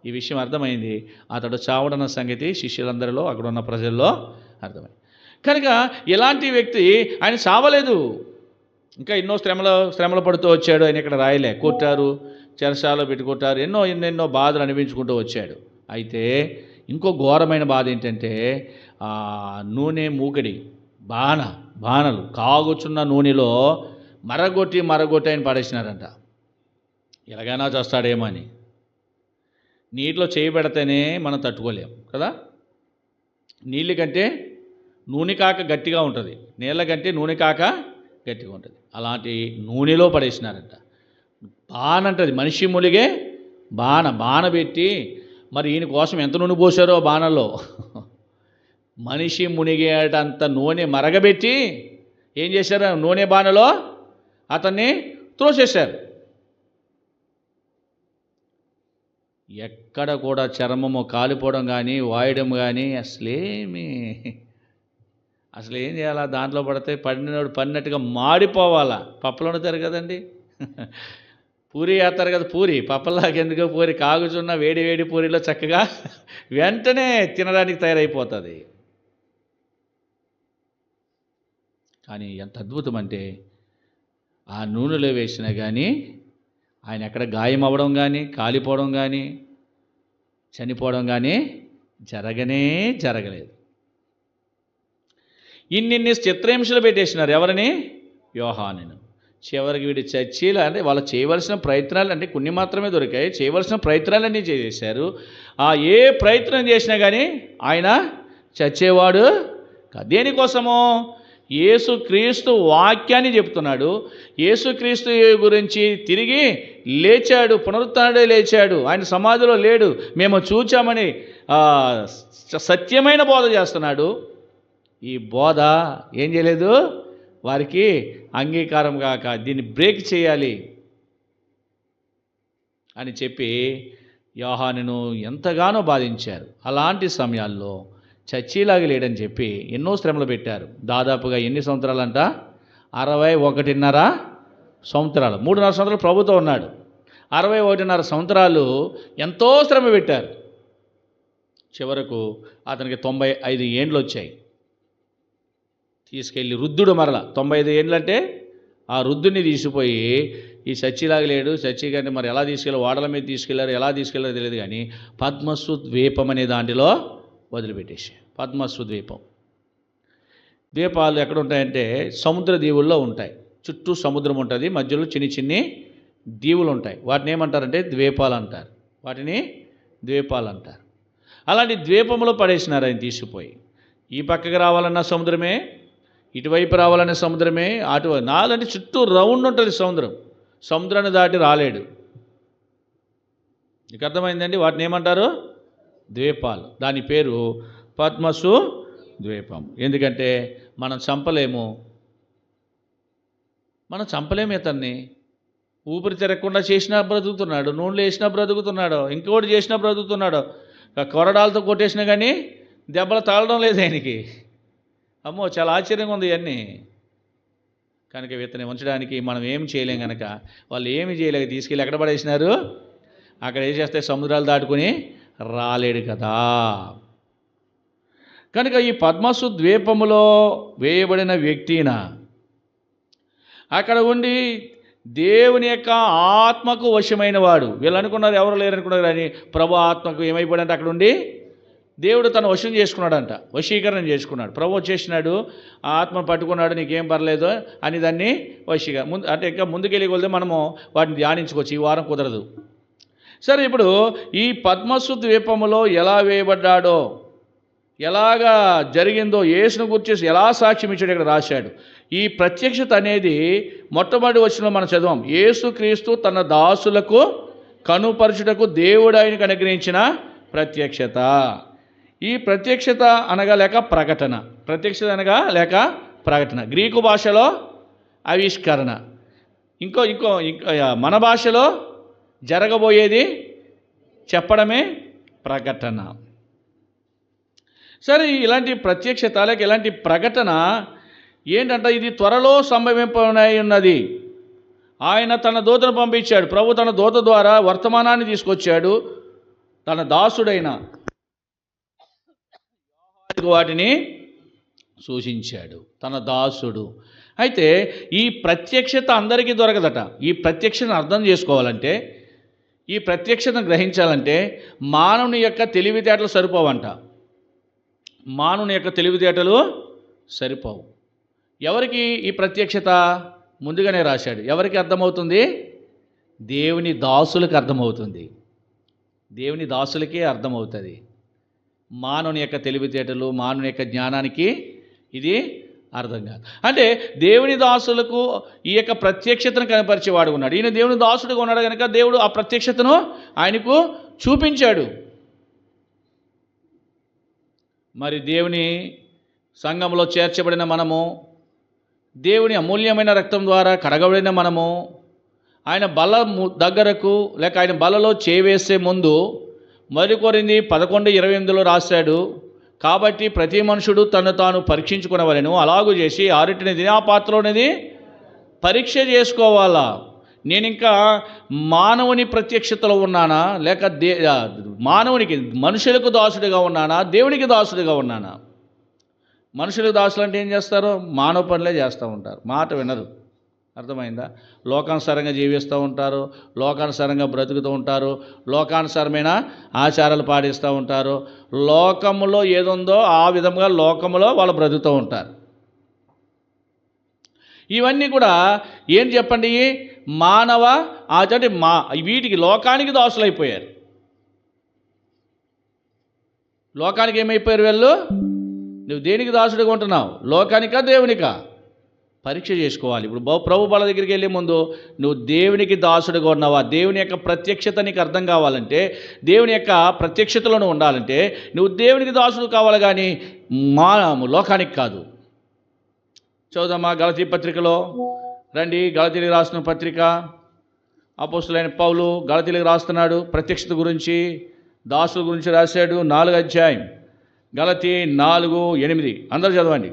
ఈ విషయం అర్థమైంది. అతడు చావడన్న సంగతి శిష్యులందరిలో అక్కడ ఉన్న ప్రజల్లో అర్థమైంది. కనుక ఇలాంటి వ్యక్తి ఆయన చావలేదు, ఇంకా ఎన్నో శ్రమలు పడుతూ వచ్చాడు. ఆయన ఇక్కడ రాయలే, కొట్టారు, చెరసాలలో పెట్టుకుంటారు, ఎన్నెన్నో బాధలు అనిపించుకుంటూ వచ్చాడు. అయితే ఇంకో ఘోరమైన బాధ ఏంటంటే నూనె మూకడి బాణలు కాగుచున్న నూనెలో మరగొట్టి ఆయన పడేసినారంట. ఎలాగైనా చేస్తాడేమో అని. నీటిలో చేయి పెడితేనే మనం తట్టుకోలేం కదా, నీళ్ళ కంటే నూనె కాక గట్టిగా ఉంటుంది, నీళ్ళ కంటే నూనె కాక గట్టిగా ఉంటుంది. అలాంటి నూనెలో పడేసినారంట. బానంటది మనిషి ములిగే బాణ పెట్టి, మరి ఈయన కోసం ఎంత నూనె పోసారో బాణల్లో, మనిషి మునిగేటంత నూనె మరగబెట్టి ఏం చేశారు, నూనె బాణలో అతన్ని త్రోసేశారు. ఎక్కడ కూడా చర్మము కాలిపోవడం కానీ వాయడం కానీ అసలు ఏం చేయాలా, దాంట్లో పడితే పడినట్టుగా మాడిపోవాలా. పప్పులు వండుతారు కదండి, పూరి వేస్తారు కదా, పూరి పప్పలాగెందుకు, పూరి కాగుచున్న వేడి పూరిలో చక్కగా వెంటనే తినడానికి తయారైపోతుంది. కానీ ఎంత అద్భుతం అంటే ఆ నూనెలో వేసినా కానీ ఆయన ఎక్కడ గాయం అవ్వడం కానీ, కాలిపోవడం కానీ, చనిపోవడం కానీ జరగలేదు. ఇన్ని చిత్రహింసలు పెట్టేసినారు. ఎవరిని? యోహానును. చివరికి వీడి చర్చీలు అంటే వాళ్ళు చేయవలసిన ప్రయత్నాలు అంటే కొన్ని మాత్రమే దొరికాయి, చేయవలసిన ప్రయత్నాలన్నీ చేశారు. ఏ ప్రయత్నం చేసినా కానీ ఆయన చచ్చేవాడు. దేనికోసమో? యేసుక్రీస్తు వాక్యాన్ని చెప్తున్నాడు. యేసుక్రీస్తు గురించి తిరిగి లేచాడు, పునరుత్థానుడై లేచాడు, ఆయన సమాధిలో లేడు, మేము చూచామని సత్యమైన బోధ చేస్తున్నాడు. ఈ బోధ ఏం చేయలేదు, వారికి అంగీకారం కాక దీన్ని బ్రేక్ చేయాలి అని చెప్పి యోహానును ఎంతగానో బాధించారు. అలాంటి సమయాల్లో చచ్చేలాగా లేడని చెప్పి ఎన్నో శ్రమలు పెట్టారు. దాదాపుగా ఎన్ని సంవత్సరాలంట? 61.5 సంవత్సరాలు. 3.5 సంవత్సరాలు ప్రభుతో ఉన్నాడు. 61.5 సంవత్సరాలు ఎంతో శ్రమ పెట్టారు. చివరకు అతనికి 95 ఏండ్లు వచ్చాయి. తీసుకెళ్ళి రుద్దుడు మరల 95 ఏండ్లంటే ఆ రుద్దుని తీసిపోయి ఈ చచ్చిలాగా లేడు, చచ్చి కానీ మరి ఎలా తీసుకెళ్ళి, ఓడల మీద తీసుకెళ్లారు, ఎలా తీసుకెళ్లారో తెలియదు కానీ పద్మసు ద్వీపం అనే దాంట్లో వదిలిపెట్టేసి. పద్మసు ద్వీపాలు ఎక్కడ ఉంటాయంటే సముద్ర దీవుల్లో ఉంటాయి. చుట్టూ సముద్రం ఉంటుంది, మధ్యలో చిన్ని దీవులు ఉంటాయి. వాటిని ఏమంటారంటే ద్వీపాలు అంటారు. అలాంటి ద్వీపంలో పడేసినారు ఆయన తీసుకుపోయి. ఈ పక్కకి రావాలన్నా సముద్రమే, ఇటువైపు రావాలనే సముద్రమే, అటువైపు నాలంటే చుట్టూ రౌండ్ ఉంటుంది సముద్రాన్ని దాటి రాలేడు. నీకు అర్థమైందండి? వాటిని ఏమంటారు? ద్వీపాలు. దాని పేరు పద్మసు ద్వీపం. ఎందుకంటే మనం చంపలేము ఇతన్ని. ఊపిరి తిరగకుండా చేసినా బ్రతుకుతున్నాడు, నూనెలు వేసినా బ్రతుకుతున్నాడు, ఇంకోటి చేసినా బ్రతుకుతున్నాడు, కొరడాలతో కొట్టేసినా కానీ దెబ్బలు తాగడం లేదు ఆయనకి. అమ్మో, చాలా ఆశ్చర్యంగా ఉంది ఇవన్నీ. కనుక ఇతన్ని ఉంచడానికి మనం ఏం చేయలేం. కనుక వాళ్ళు ఏమి చేయలేక తీసుకెళ్ళి ఎక్కడ పడేసినారు? అక్కడ ఏం చేస్తే సముద్రాలు దాటుకుని రాలేడు కదా. కనుక ఈ పద్మసు ద్వీపములో వేయబడిన వ్యక్తిన అక్కడ ఉండి దేవుని యొక్క ఆత్మకు వశమైన వాడు. వీళ్ళు అనుకున్నారు ఎవరు లేరనుకున్నారు, కానీ ప్రభు ఆత్మకు ఏమైపోయాడంటే అక్కడ ఉండి దేవుడు తను వశం చేసుకున్నాడంట, వశీకరణ చేసుకున్నాడు. ప్రభు వచ్చేసినాడు, ఆ ఆత్మను పట్టుకున్నాడు, నీకేం పర్లేదు అని దాన్ని అంటే ఇంకా ముందుకెళ్ళి కొలితే మనము వాటిని ధ్యానించుకోవచ్చు. ఈ వారం కుదరదు. సరే, ఇప్పుడు ఈ పద్మసు ద్వీపములో ఎలా వేయబడ్డాడో ఎలాగా జరిగిందో యేసును గురించి ఎలా సాక్ష్యం ఇచ్చాడు ఇక్కడ రాశాడు. ఈ ప్రత్యక్షత అనేది మొట్టమొదటి వచనంలో మనం చదివాం. యేసుక్రీస్తు తన దాసులకు కనుపరచుటకు దేవుడు ఆయనకు అనుగ్రహించిన ప్రత్యక్షత. ఈ ప్రత్యక్షత అనగా లేక ప్రకటన, ప్రత్యక్షత అనగా లేక ప్రకటన, గ్రీకు భాషలో ఆవిష్కరణ, ఇంకో మన భాషలో జరగబోయేది చెప్పడమే ప్రకటన. సరే, ఇలాంటి ప్రత్యక్షత లేక ఇలాంటి ప్రకటన ఏంటంటే ఇది త్వరలో సంభవింపనై ఉన్నది. ఆయన తన దూతను పంపించాడు. ప్రభు తన దూత ద్వారా వర్తమానాన్ని తీసుకొచ్చాడు. తన దాసుడైన వాటిని సూచించాడు. తన దాసుడు. అయితే ఈ ప్రత్యక్షత అందరికీ దొరకదట. ఈ ప్రత్యక్షతను అర్థం చేసుకోవాలంటే, ఈ ప్రత్యక్షతను గ్రహించాలంటే మానవుని యొక్క తెలివితేటలు సరిపోవంట. మానవుని యొక్క తెలివితేటలు సరిపోవు. ఎవరికి ఈ ప్రత్యక్షత ముందుగానే రాశాడు. ఎవరికి అర్థమవుతుంది? దేవుని దాసులకు అర్థమవుతుంది. దేవుని దాసులకే అర్థమవుతుంది. మానవుని యొక్క తెలివితేటలు, మానవుని యొక్క జ్ఞానానికి ఇది అర్థం కాదు. అంటే దేవుని దాసులకు ఈ యొక్క ప్రత్యక్షతను కనపరిచేవాడు ఉన్నాడు. ఈయన దేవుని దాసుడుగా ఉన్నాడు కనుక దేవుడు ఆ ప్రత్యక్షతను ఆయనకు చూపించాడు. మరి దేవుని సంఘంలో చేర్చబడిన మనము, దేవుని అమూల్యమైన రక్తం ద్వారా కడగబడిన మనము, ఆయన బల్ల దగ్గరకు లేక ఆయన బల్లలో చేవేసే ముందు మరికొరింది 11:28 రాశాడు. కాబట్టి ప్రతి మనుషుడు తను తాను పరీక్షించుకునేవాళ్ళను, అలాగూ చేసి ఆరిటినది ఆ పాత్రలోనిది పరీక్ష చేసుకోవాలా. నేను ఇంకా మానవుని ప్రత్యక్షతలో ఉన్నానా, లేక మానవునికి మనుషులకు దాసుడిగా ఉన్నానా, దేవునికి దాసుడిగా ఉన్నానా? మనుషులకు దాసులు అంటే ఏం చేస్తారు? మానవ పనులే చేస్తూ ఉంటారు, మాట వినరు. అర్థమైందా? లోకానుసారంగా జీవిస్తూ ఉంటారు, లోకానుసారంగా బ్రతుకుతూ ఉంటారు, లోకానుసారమైన ఆచారాలు పాటిస్తూ ఉంటారు. లోకములో ఏదుందో ఆ విధంగా లోకములో వాళ్ళు బ్రతుకుతూ ఉంటారు. ఇవన్నీ కూడా ఏం చెప్పండి? మానవ ఆచరణ. వీటికి లోకానికి దాసులైపోయారు. లోకానికి ఏమైపోయారు వీళ్ళు? నువ్వు దేనికి దాసుడిగా ఉంటున్నావు? లోకానికా దేవునికా? పరీక్ష చేసుకోవాలి. ఇప్పుడు ప్రభు బల దగ్గరికి వెళ్ళే ముందు నువ్వు దేవునికి దాసుడిగా ఉన్నావా? దేవుని యొక్క ప్రత్యక్షత నీకు అర్థం కావాలంటే, దేవుని యొక్క ప్రత్యక్షతలో ఉండాలంటే నువ్వు దేవునికి దాసుడు కావాలి, కానీ లోకానికి కాదు. చదువుదామా గలతీ పత్రికలో రండి. గలతీలకు రాసిన పత్రిక, అపోస్తులైన పౌలు గలతీలకు రాస్తున్నాడు. ప్రత్యక్షత గురించి, దాసుల గురించి రాశాడు. 4వ అధ్యాయం గలతీ 4:8 అందరూ చదవండి.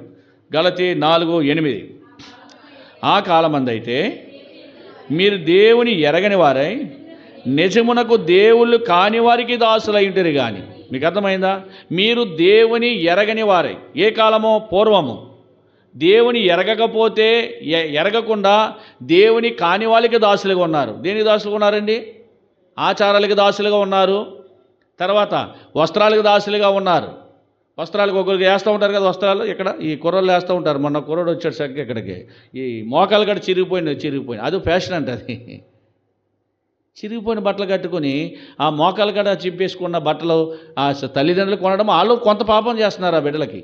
గలతీ 4:8 ఆ కాలమందైతే మీరు దేవుని ఎరగని వారై నిజమునకు దేవుళ్ళు కాని వారికి దాసులై ఉంటారు. కానీ మీకు అర్థమైందా? మీరు దేవుని ఎరగని వారై. ఏ కాలమో? పూర్వము. దేవుని ఎరగకపోతే, ఎరగకుండా దేవుని కాని వాళ్ళకి దాసులుగా ఉన్నారు. దేనికి దాసులుగా ఉన్నారండి? ఆచారాలకు దాసులుగా ఉన్నారు. తర్వాత వస్త్రాలకు దాసులుగా ఉన్నారు. వస్త్రాలకు ఒకరికి వేస్తూ ఉంటారు కదా వస్త్రాలు. ఇక్కడ ఈ కుర్రోళ్ళు వేస్తూ ఉంటారు. మొన్న కుర్రోడు వచ్చాడు సరిగ్గా ఇక్కడికి, ఈ మోకాలు గడ చిరిగిపోయింది. అది ఫ్యాషన్ అంటే. అది చిరిగిపోయిన బట్టలు కట్టుకొని ఆ మోకాలు గడ చింపేసుకున్న బట్టలు ఆ తల్లిదండ్రులు కొనడం, వాళ్ళు కొంత పాపం చేస్తున్నారు ఆ బిడ్డలకి.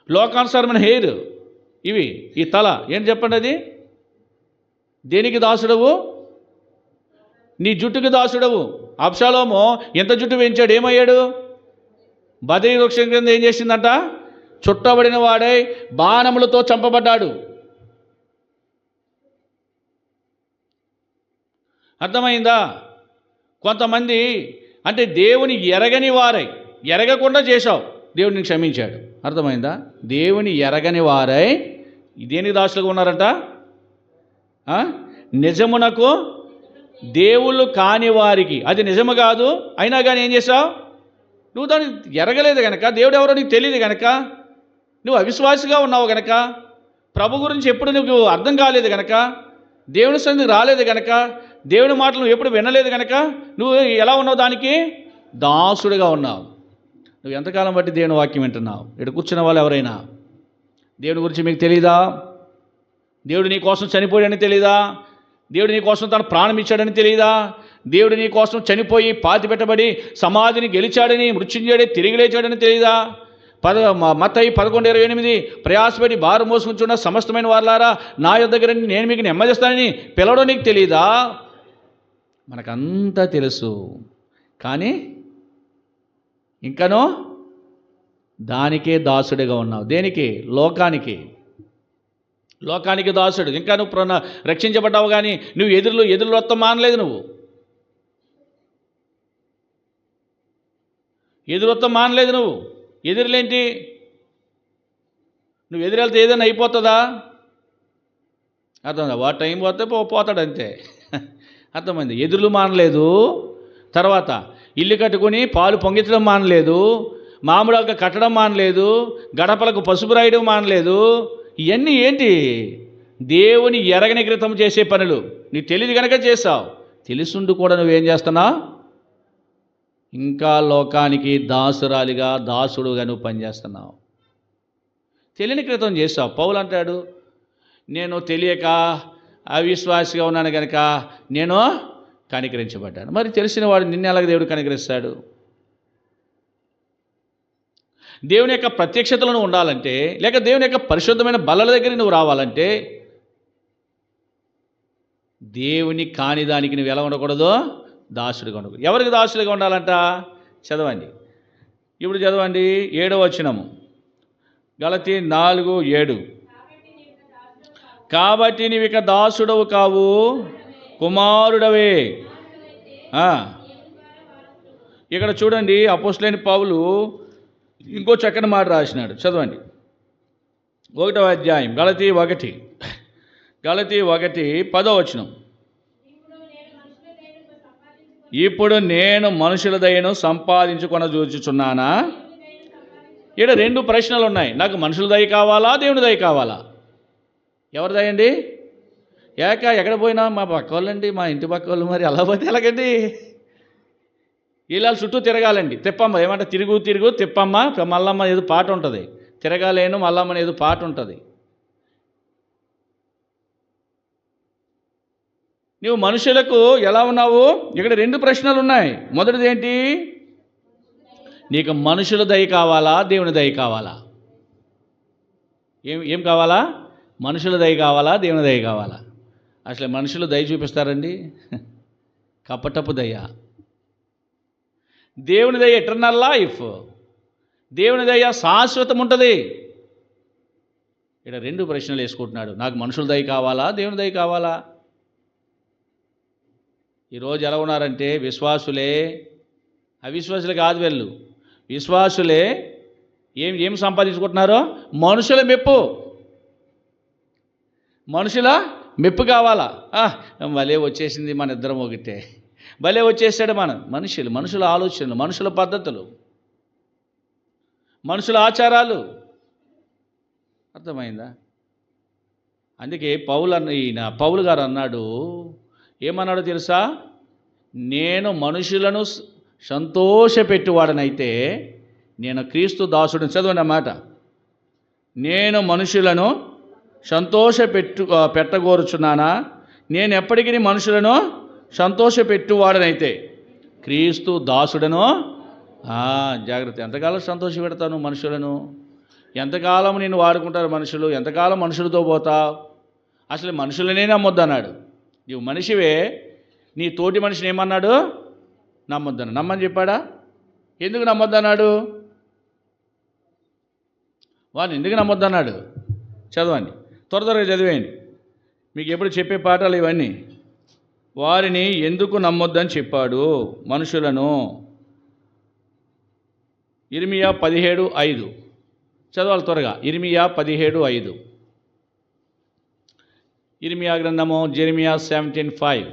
లోకానుసారమైన హెయిర్ ఇవి, ఈ తల ఏంటి చెప్పండి? అది దేనికి దాసుడవు? నీ జుట్టుకి దాసుడవు. అబ్షాలోము ఎంత జుట్టు పెంచాడు? ఏమయ్యాడు? బదరీ వృక్షం కింద ఏం చేసిందంట? చుట్టబడిన వాడై బాణములతో చంపబడ్డాడు. అర్థమైందా? కొంతమంది అంటే దేవుని ఎరగని వారై, ఎరగకుండా చేశావు, దేవుడిని క్షమించాడు. అర్థమైందా? దేవుని ఎరగని వారై దేనికి దాసులుగా ఉన్నారంట? నిజమునకు దేవుళ్ళు కాని వారికి. అది నిజము కాదు, అయినా కానీ ఏం చేశావు? నువ్వు దాన్ని ఎరగలేదు కనుక, దేవుడు ఎవరో నీకు తెలియదు కనుక, నువ్వు అవిశ్వాసిగా ఉన్నావు కనుక, ప్రభు గురించి ఎప్పుడు నువ్వు అర్థం కాలేదు కనుక, దేవుని సన్నిధికి రాలేదు కనుక, దేవుని మాటలు నువ్వు ఎప్పుడు వినలేదు కనుక నువ్వు ఎలా ఉన్నావు? దానికి దాసుడిగా ఉన్నావు. నువ్వు ఎంతకాలం బట్టి దేవుని వాక్యం వింటున్నావు? ఇక్కడ కూర్చున్న వాళ్ళు ఎవరైనా దేవుని గురించి మీకు తెలీదా? దేవుడు నీ కోసం చనిపోయాడని తెలీదా? దేవుడు నీ కోసం తన ప్రాణం ఇచ్చాడని తెలియదా? దేవుడు నీ కోసం చనిపోయి పాతిపెట్టబడి సమాధిని గెలిచాడని, మృత్యుంజయుడే తిరిగి లేచాడని తెలియదా? మత్తయి 11:28 ప్రయాసపడి భారం మోసుకుంటున్న సమస్తమైన వారలారా నా యొద్దకు రండి, నేను మీకు నెమ్మదిస్తానని పిలవడం నీకు తెలియదా? మనకంతా తెలుసు, కానీ ఇంకనో దానికే దాసుడిగా ఉన్నావు. దేనికి? లోకానికి దాసుడు. ఇంకా నువ్వు రక్షించబడ్డావు, కానీ నువ్వు ఎదురు వస్తా మానలేదు. నువ్వు ఎదురొత్తం మానలేదు. నువ్వు ఎదురులేంటి? నువ్వు ఎదురెళ్తే ఏదైనా అయిపోతుందా? అర్థమైందా? వాడు టైం పోతే పోతాడు అంతే. అర్థమైంది? ఎదురులు మానలేదు. తర్వాత ఇల్లు కట్టుకుని పాలు పొంగించడం మానలేదు, మామిడాకు కట్టడం మానలేదు, గడపలకు పసుపు రాయడం మానలేదు. ఇవన్నీ ఏంటి? దేవుని ఎరగని క్రితం చేసే పనులు. నీకు తెలియదు కనుక చేస్తావు. తెలుసుండు కూడా నువ్వేం చేస్తున్నావు? ఇంకా లోకానికి దాసురాలిగా, దాసుడుగా నువ్వు పనిచేస్తున్నావు. తెలియని క్రితం చేస్తావు. పౌలు అంటాడు, నేను తెలియక అవిశ్వాసిగా ఉన్నాను కనుక నేను కనికరించబడ్డాను. మరి తెలిసిన వాడు నిన్ను ఎలాగ దేవుడు కనికరిస్తాడు? దేవుని యొక్క ప్రత్యక్షతలను ఉండాలంటే, లేక దేవుని యొక్క పరిశుద్ధమైన బల్లల దగ్గర నువ్వు రావాలంటే, దేవుని కాని దానికి నువ్వు ఎలా ఉండకూడదు? దాసుడిగా ఉండకూడదు. ఎవరికి దాసుడిగా ఉండాలంట? చదవండి, ఇప్పుడు చదవండి 7వ వచనము, గలతీ 4:7. కాబట్టి నీవిక దాసుడవు కావు, కుమారుడవే. ఇక్కడ చూడండి, అపోస్తలుడైన పౌలు ఇంకో చక్కని మాట రాసినాడు. చదవండి 1వ అధ్యాయం గలతీ 1:10 వచనం. ఇప్పుడు నేను మనుషుల దయను సంపాదించుకొని చూచుచున్నానా? ఇక్కడ 2 ప్రశ్నలు ఉన్నాయి. నాకు మనుషుల దయ కావాలా, దేవుని దయ కావాలా? ఎవరి దయ అండి? ఎక్కడ పోయినా మా పక్క వాళ్ళండి, మా ఇంటి పక్క వాళ్ళు. మరి ఎలా పోతే ఎలాగండి? వీళ్ళ చుట్టూ తిరగాలండి. తిప్పమ్మ ఏమంటే తిరుగు తిప్పమ్మ మల్లమ్మ ఏదో పాట ఉంటుంది. తిరగాలేను మల్లమ్మ ఏదో పాట ఉంటుంది. నువ్వు మనుషులకు ఎలా ఉన్నావు? ఇక్కడ 2 ప్రశ్నలు ఉన్నాయి. మొదటిది ఏంటి? నీకు మనుషుల దయ కావాలా, దేవుని దయ కావాలా? ఏం కావాలా? మనుషుల దయ కావాలా, దేవుని దయ కావాలా? అసలు మనుషులు దయ చూపిస్తారండి? కపటపు దయ. దేవుని దయ ఎటర్నల్ లైఫ్. దేవుని దయ శాశ్వతం ఉంటుంది. ఇక్కడ 2 ప్రశ్నలు వేసుకుంటున్నాడు. నాకు మనుషుల దయ కావాలా, దేవుని దయ కావాలా? ఈరోజు ఎలా ఉన్నారంటే విశ్వాసులే, అవిశ్వాసులే కాదు, వీళ్ళు విశ్వాసులే ఏం సంపాదించుకుంటున్నారో? మనుషుల మెప్పు కావాలా? భలే వచ్చేసింది, మన ఇద్దరం ఒకటే, భలే వచ్చేసాడు. మనుషుల ఆలోచనలు, మనుషుల పద్ధతులు, మనుషుల ఆచారాలు. అర్థమైందా? అందుకే పౌలు గారు అన్నాడు, ఏమన్నాడో తెలుసా? నేను మనుషులను సంతోషపెట్టువాడనైతే నేను క్రీస్తు దాసుడిని. చదవండి అన్నమాట. నేను మనుషులను పెట్టగోరుచున్నానా? నేను ఎప్పటికీ మనుషులను సంతోషపెట్టువాడనైతే క్రీస్తు దాసుడను. జాగ్రత్త. ఎంతకాలం సంతోష పెడతాను మనుషులను? ఎంతకాలం నిన్ను వాడుకుంటారు మనుషులు? ఎంతకాలం మనుషులతో పోతావు? అసలు మనుషులనే నమ్మొద్దన్నాడు. నువ్వు మనిషివే, నీ తోటి మనిషిని ఏమన్నాడు? నమ్మొద్దన్నాడు. నమ్మని చెప్పాడా? ఎందుకు నమ్మొద్దన్నాడు? వాడిని ఎందుకు నమ్మొద్దన్నాడు? చదవండి, త్వరగా చదివేయండి. మీకు ఎప్పుడు చెప్పే పాఠాలు ఇవన్నీ. వారిని ఎందుకు నమ్మొద్దని చెప్పాడు మనుషులను? ఇర్మియా 17:5 చదవాలి త్వరగా. ఇర్మియా 17:5. ఇర్మియా గ్రంథము జెరెమియా 17:5.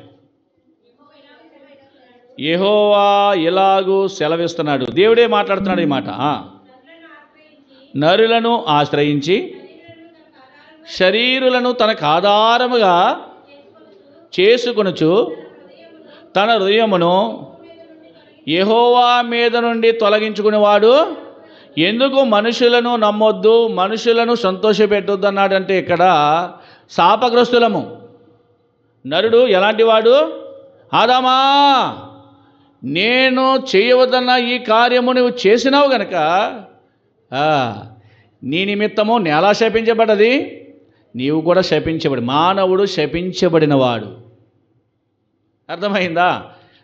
యెహోవా ఎలాగూ సెలవిస్తున్నాడు. దేవుడే మాట్లాడుతున్నాడు ఈ మాట. నరులను ఆశ్రయించి శరీరులను తనకు ఆధారముగా చేసుకొనుచు తన హృదయమును యెహోవా మీద నుండి తొలగించుకునేవాడు ఎందుకు మనుషులను నమ్మొద్దు, మనుషులను సంతోషపెట్టొద్దు అన్నాడంటే ఇక్కడ శాపగ్రస్తులము. నరుడు ఎలాంటి వాడు? ఆదామా, నేను చేయవద్దన్న ఈ కార్యము నువ్వు చేసినావు గనక నీ నిమిత్తము నేల శపించబడ్డది, నీవు కూడా శపించబడి. మానవుడు శపించబడినవాడు. అర్థమైందా?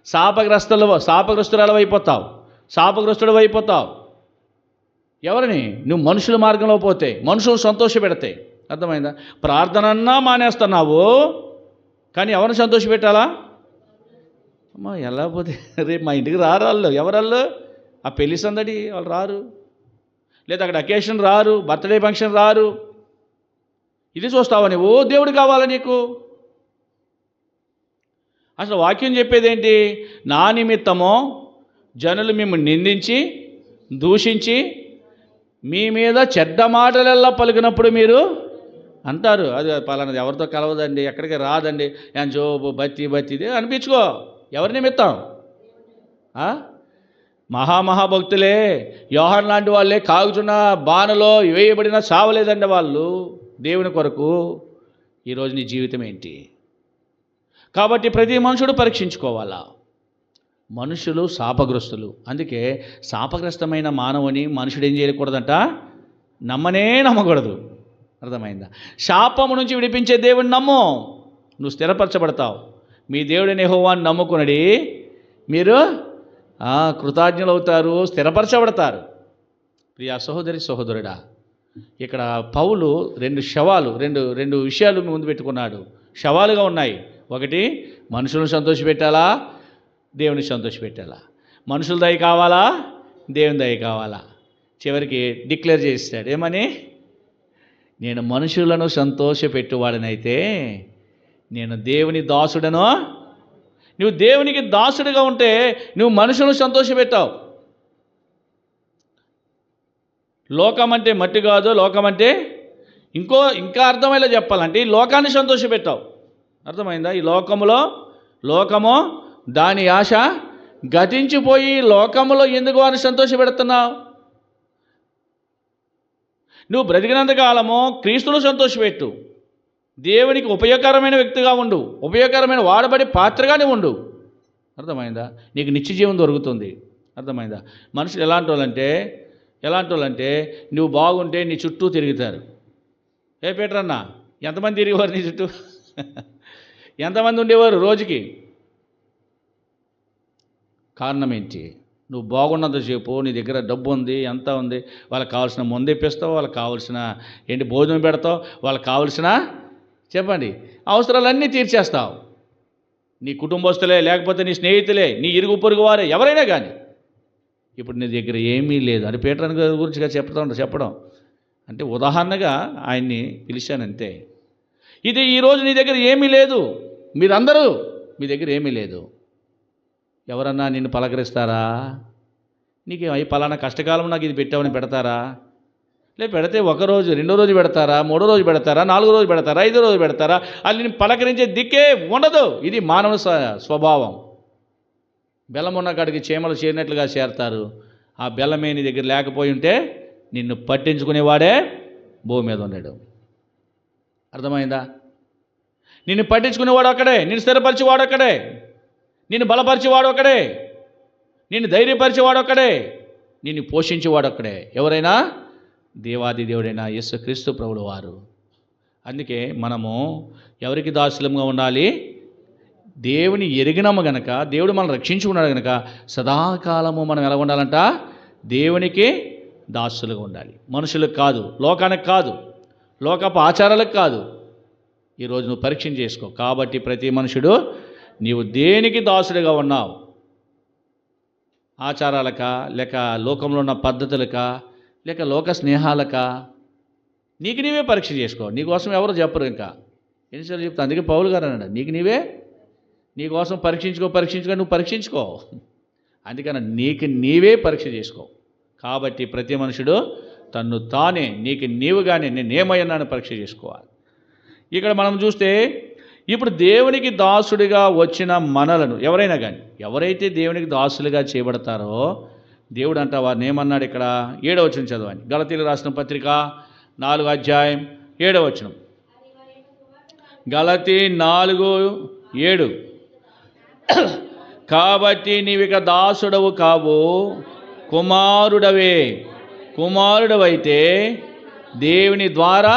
శాపగ్రస్తురాలు అయిపోతావు, శాపగ్రస్తుడు అయిపోతావు. ఎవరిని? నువ్వు మనుషుల మార్గంలో పోతే, మనుషులు సంతోష పెడితే. అర్థమైందా? ప్రార్థనన్నా మానేస్తున్నావు, కానీ ఎవరిని సంతోష పెట్టాలా? అమ్మా ఎలా పోతే రేపు మా ఇంటికి రారు వాళ్ళు. ఎవరళ్ళు? ఆ పెళ్లి సందడి వాళ్ళు రారు, లేదా అక్కడ అకేషన్ రారు, బర్త్డే ఫంక్షన్ రారు. ఇది చూస్తావా నువ్వు? దేవుడు కావాలా నీకు? అసలు వాక్యం చెప్పేది ఏంటి? నా నిమిత్తమో జనులు మిమ్మల్ని నిందించి దూషించి మీ మీద చెడ్డ మాటలెల్లా పలికినప్పుడు మీరు అంటారు, అది పలానది ఎవరితో కలవదండి, ఎక్కడికి రాదండి, జోబు బత్తి ఇది అనిపించుకో. ఎవరి నిమిత్తం? మహాభక్తులే, యోహాన్ లాంటి వాళ్ళే కాగుచున్న బాణలో వేయబడిన చావలేదండి వాళ్ళు దేవుని కొరకు. ఈరోజు నీ జీవితం ఏంటి? కాబట్టి ప్రతి మనుషుడు పరీక్షించుకోవాలా. మనుషులు శాపగ్రస్తులు. అందుకే శాపగ్రస్తమైన మానవుని మనుషుడు ఏం చేయకూడదంట? నమ్మకూడదు. అర్థమైందా? శాపము నుంచి విడిపించే దేవుడిని నమ్ము, నువ్వు స్థిరపరచబడతావు. మీ దేవుడిని యెహోవాను నమ్ముకునడి మీరు కృతజ్ఞులు అవుతారు, స్థిరపరచబడతారు. ప్రియా సహోదరి సహోదరుడా, ఇక్కడ పౌలు రెండు విషయాలు ముందు పెట్టుకున్నాడు. శవాలుగా ఉన్నాయి. ఒకటి, మనుషులను సంతోషపెట్టాలా, దేవుని సంతోషపెట్టాలా. మనుషుల దయ కావాలా, దేవుని దయ కావాలా. చివరికి డిక్లేర్ చేస్తాడు ఏమని? నేను మనుషులను సంతోషపెట్టువాడనైతే నేను దేవుని దాసుడను. నువ్వు దేవునికి దాసుడిగా ఉంటే నువ్వు మనుషులను సంతోషపెట్టావు. లోకం అంటే మట్టి కాదు, లోకం అంటే ఇంకా అర్థమయ్యేలా చెప్పాలంటే ఈ లోకాన్ని సంతోషపెట్టావు. అర్థమైందా? ఈ లోకము దాని ఆశ గతించిపోయి లోకములో ఎందుకు వారిని సంతోషపెడుతున్నావు? నువ్వు బ్రతికినంతకాలము క్రీస్తును సంతోషపెట్టు, దేవునికి ఉపయోగకరమైన వ్యక్తిగా ఉండు, ఉపయోగకరమైన వాడబడి పాత్రగానే ఉండు. అర్థమైందా? నీకు నిత్య జీవం దొరుకుతుంది. అర్థమైందా? మనుషులు ఎలాంటి వాళ్ళంటే నువ్వు బాగుంటే నీ చుట్టూ తిరుగుతారు. పీటరన్నా ఎంతమంది తిరిగేవారు నీ చుట్టూ? ఎంతమంది ఉండేవారు రోజుకి? కారణం ఏంటి? నువ్వు బాగున్నంతసేపు నీ దగ్గర డబ్బు ఉంది, ఎంత ఉంది, వాళ్ళకి కావాల్సిన మందు ఇప్పిస్తావు, వాళ్ళకి కావాల్సిన భోజనం పెడతావు, వాళ్ళకి కావాల్సిన చెప్పండి అవసరాలన్నీ తీర్చేస్తావు. నీ కుటుంబస్తులే, లేకపోతే నీ స్నేహితులే, నీ ఇరుగు పొరుగు వారే, ఎవరైనా కానీ. ఇప్పుడు నీ దగ్గర ఏమీ లేదు. అది పీటర్ గురించి చెప్పడం అంటే ఉదాహరణగా ఆయన్ని పిలిచానంతే. ఇది ఈరోజు నీ దగ్గర ఏమీ లేదు, మీరందరూ మీ దగ్గర ఏమీ లేదు. ఎవరన్నా నిన్ను పలకరిస్తారా? నీకు ఈ పలానా కష్టకాలం నాకు ఇది పెట్టామని పెడతారా? పెడితే ఒకరోజు, రెండో రోజు పెడతారా, మూడో రోజు పెడతారా, నాలుగో రోజు పెడతారా, ఐదో రోజు పెడతారా? అది నేను పలకరించే దిక్కే ఉండదు. ఇది మానవ స్వభావం. బెల్లం ఉన్న కాడికి చీమలు చేరినట్లుగా చేరతారు. ఆ బెల్లమే నీ దగ్గర లేకపోయి ఉంటే నిన్ను పట్టించుకునేవాడే భూమి మీద ఉన్నాడు. అర్థమైందా? నిన్ను పట్టించుకునేవాడు అక్కడే, నిన్ను స్థిరపరిచేవాడు అక్కడే, నిన్ను బలపరిచేవాడు అక్కడే, నిన్ను ధైర్యపరిచేవాడు అక్కడే, నిన్ను పోషించేవాడు అక్కడే. ఎవరైనా? దేవాది దేవుడైన యేసుక్రీస్తు ప్రభువు వారు. అందుకే మనము ఎవరికి దాసులంగా ఉండాలి? దేవుని ఎరిగినాము గనక, దేవుడు మనల్ని రక్షించుకున్నాడు గనక సదాకాలము మనం ఎలా ఉండాలంట? దేవునికి దాసులుగా ఉండాలి. మనుషులకు కాదు, లోకానికి కాదు, లోకపు ఆచారాలకు కాదు. ఈరోజు నువ్వు పరీక్ష చేసుకో. కాబట్టి ప్రతి మనుషుడు నీవు దేనికి దాసుడిగా ఉన్నావు? ఆచారాలకా, లేక లోకంలో ఉన్న పద్ధతులకా, లేక లోక స్నేహాలకా? నీకు నీవే పరీక్ష చేసుకో. నీకోసం ఎవరు చెప్పరు. ఇంకా ఎన్నిసార్లు చెప్తా? అందుకే పౌలు గారు అన్నాడు, నీకోసం పరీక్షించుకో, నువ్వు పరీక్షించుకో. అందుకని నీకు నీవే పరీక్ష చేసుకో. కాబట్టి ప్రతి మనుషుడు తన్ను తానే, నీకు నీవుగానే నేనేమయ్యానని పరీక్ష చేసుకోవాలి. ఇక్కడ మనం చూస్తే ఇప్పుడు దేవునికి దాసుడిగా వచ్చిన మనలను ఎవరైనా కానీ, ఎవరైతే దేవునికి దాసులుగా చేయబడతారో దేవుడు అంట వారిని ఏమన్నాడు? ఇక్కడ 7వ వచనం చదవండి. గలతీయులకు రాసిన పత్రిక 4వ అధ్యాయం 7వ వచనం. గలతీ 4:7. కాబట్టి నీవిక దాసుడవు కావు, కుమారుడవే. కుమారుడవైతే దేవుని ద్వారా.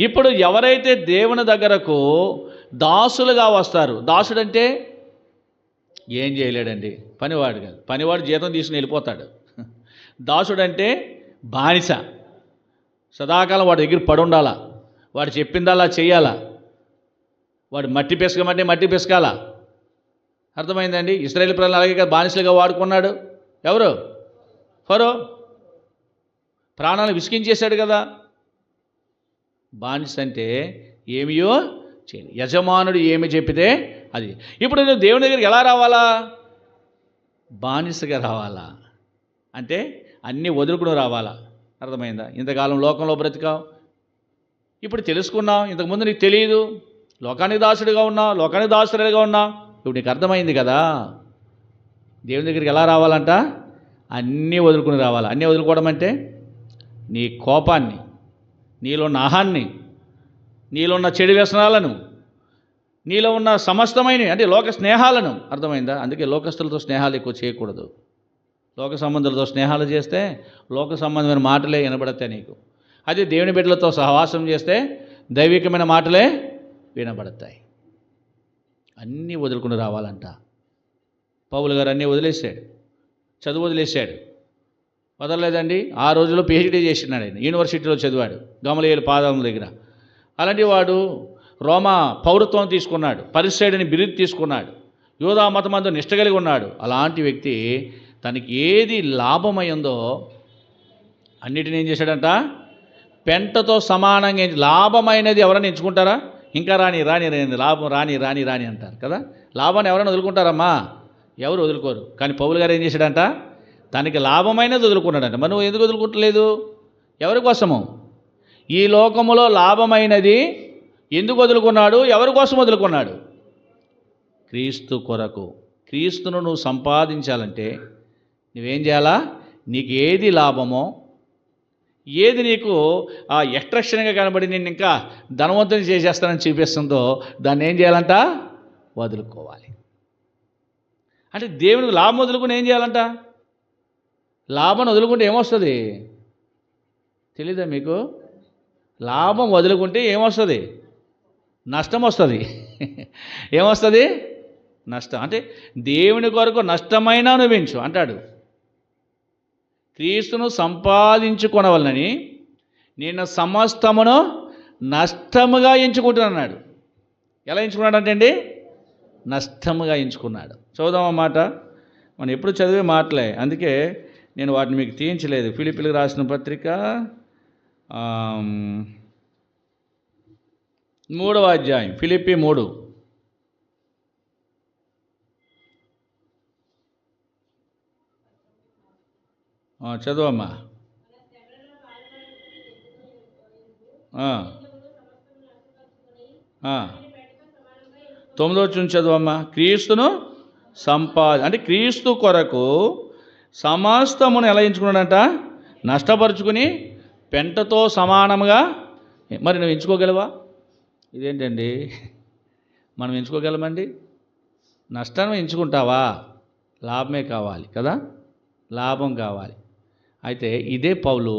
ఇప్పుడు ఎవరైతే దేవుని దగ్గరకు దాసులుగా వస్తారు, దాసుడంటే ఏం చేయలేడండి, పనివాడు కాదు. పనివాడు జీతం తీసుకుని వెళ్ళిపోతాడు. దాసుడంటే బానిస. సదాకాలం వాడి దగ్గర పడి ఉండాలా, వాడు చెప్పిందలా చెయ్యాలా, వాడు మట్టి పిసకమంటే మట్టి పిసకాలా. అర్థమైందండి? ఇశ్రాయేలు ప్రజలు అలాగే కదా బానిసలుగా వాడుకున్నాడు. ఎవరు? ఫరో. ప్రాణాలు విసిగించేశాడు కదా. బానిస అంటే ఏమియో చేయాలి, యజమానుడు ఏమి చెప్పితే అది. ఇప్పుడు నువ్వు దేవుని దగ్గరికి ఎలా రావాలా? బానిసగా రావాలా, అంటే అన్నీ వదులుకుని రావాలా. అర్థమైందా? ఇంతకాలం లోకంలో బ్రతికావు, ఇప్పుడు తెలుసుకున్నావు. ఇంతకుముందు నీకు తెలియదు, లోకానికి దాసుడిగా ఉన్నావు, లోకానికి దాసుడిగా ఉన్నావు. ఇప్పుడు నీకు అర్థమైంది కదా. దేవుని దగ్గరికి ఎలా రావాలంట? అన్నీ వదులుకుని రావాలి. అన్నీ వదులుకోవడం అంటే నీ కోపాన్ని, నీలో ఉన్న అహాన్ని, నీలో ఉన్న చెడు వ్యసనాలను, నీలో ఉన్న సమస్తమైన అంటే లోక స్నేహాలను. అర్థమైందా? అందుకే లోకస్తులతో స్నేహాలు ఎక్కువ చేయకూడదు. లోక సంబంధులతో స్నేహాలు చేస్తే లోక సంబంధమైన మాటలే వినబడతాయి నీకు. అదే దేవుని బిడ్డలతో సహవాసం చేస్తే దైవికమైన మాటలే వినబడతాయి. అన్నీ వదులుకుని రావాలంట. పౌలు గారు అన్నీ వదిలేశాడు, చదువు వదిలేశాడు. వదలలేదండి. ఆ రోజుల్లో PhD చేసినాడు ఆయన, యూనివర్సిటీలో చదివాడు, గమలీయేలు పాదముల దగ్గర. అలాంటి వాడు రోమా పౌరత్వం తీసుకున్నాడు, పరిసయ్యుడని బిరుదు తీసుకున్నాడు, యూదా మతమందు నిష్ట కలిగి ఉన్నాడు. అలాంటి వ్యక్తి తనకి ఏది లాభమైందో అన్నిటిని ఏం చేశాడంట? పెంటతో సమానంగా. లాభమైనది ఎవరైనా ఎంచుకుంటారా? ఇంకా రాని రాని రాని లాభం రాని రాని రాని అంటారు కదా. లాభాన్ని ఎవరైనా వదులుకుంటారమ్మా? ఎవరు వదులుకోరు. కానీ పౌలు గారు ఏం చేశాడంట? తనకి లాభమైనది వదులుకున్నాడంట. మరి నువ్వు ఎందుకు వదులుకుంటలేదు? ఎవరి కోసము? ఈ లోకములో లాభమైనది ఎందుకు వదులుకున్నాడు? ఎవరి కోసం వదులుకున్నాడు? క్రీస్తు కొరకు. క్రీస్తును నువ్వు సంపాదించాలంటే నువ్వేం చేయాలా? నీకు ఏది లాభమో, ఏది నీకు ఆ ఎక్స్ట్రాక్షన్గా కనబడి నేను ఇంకా ధనవంతుని చేసేస్తానని చూపిస్తుందో దాన్ని ఏం చేయాలంట? వదులుకోవాలి. అంటే దేవునికి లాభం వదులుకుని ఏం చేయాలంట? లాభం వదులుకుంటే ఏమొస్తుంది తెలీదా మీకు? లాభం వదులుకుంటే ఏమొస్తుంది? నష్టం వస్తుంది. ఏమొస్తుంది? నష్టం. అంటే దేవుని కొరకు నష్టమైనా అనుభవించు అంటాడు. క్రీస్తును సంపాదించుకొనవలనని నేను సమస్తమును నష్టముగా ఎంచుకుంటున్నాడు. ఎలా ఎంచుకున్నాడు అంటే నష్టముగా ఎంచుకున్నాడు. చదువుదామన్నమాట. మనం ఎప్పుడు చదివే మాటలే, అందుకే నేను వాటిని మీకు తీయించలేదు. ఫిలిప్పీలకు రాసిన పత్రిక 3వ అధ్యాయం, ఫిలిప్పీ 3. చదువమ్మా. 9వ నుంచి చదువమ్మా. క్రీస్తును అంటే క్రీస్తు కొరకు సమస్తమును ఎలా ఎంచుకున్నాడంట? నష్టపరుచుకుని పెంటతో సమానముగా. మరి నువ్వు ఎంచుకోగలవా? ఇదేంటండి, మనం ఎంచుకోగలమండి? నష్టాన్ని ఎంచుకుంటావా? లాభమే కావాలి కదా, లాభం కావాలి. అయితే ఇదే పౌలు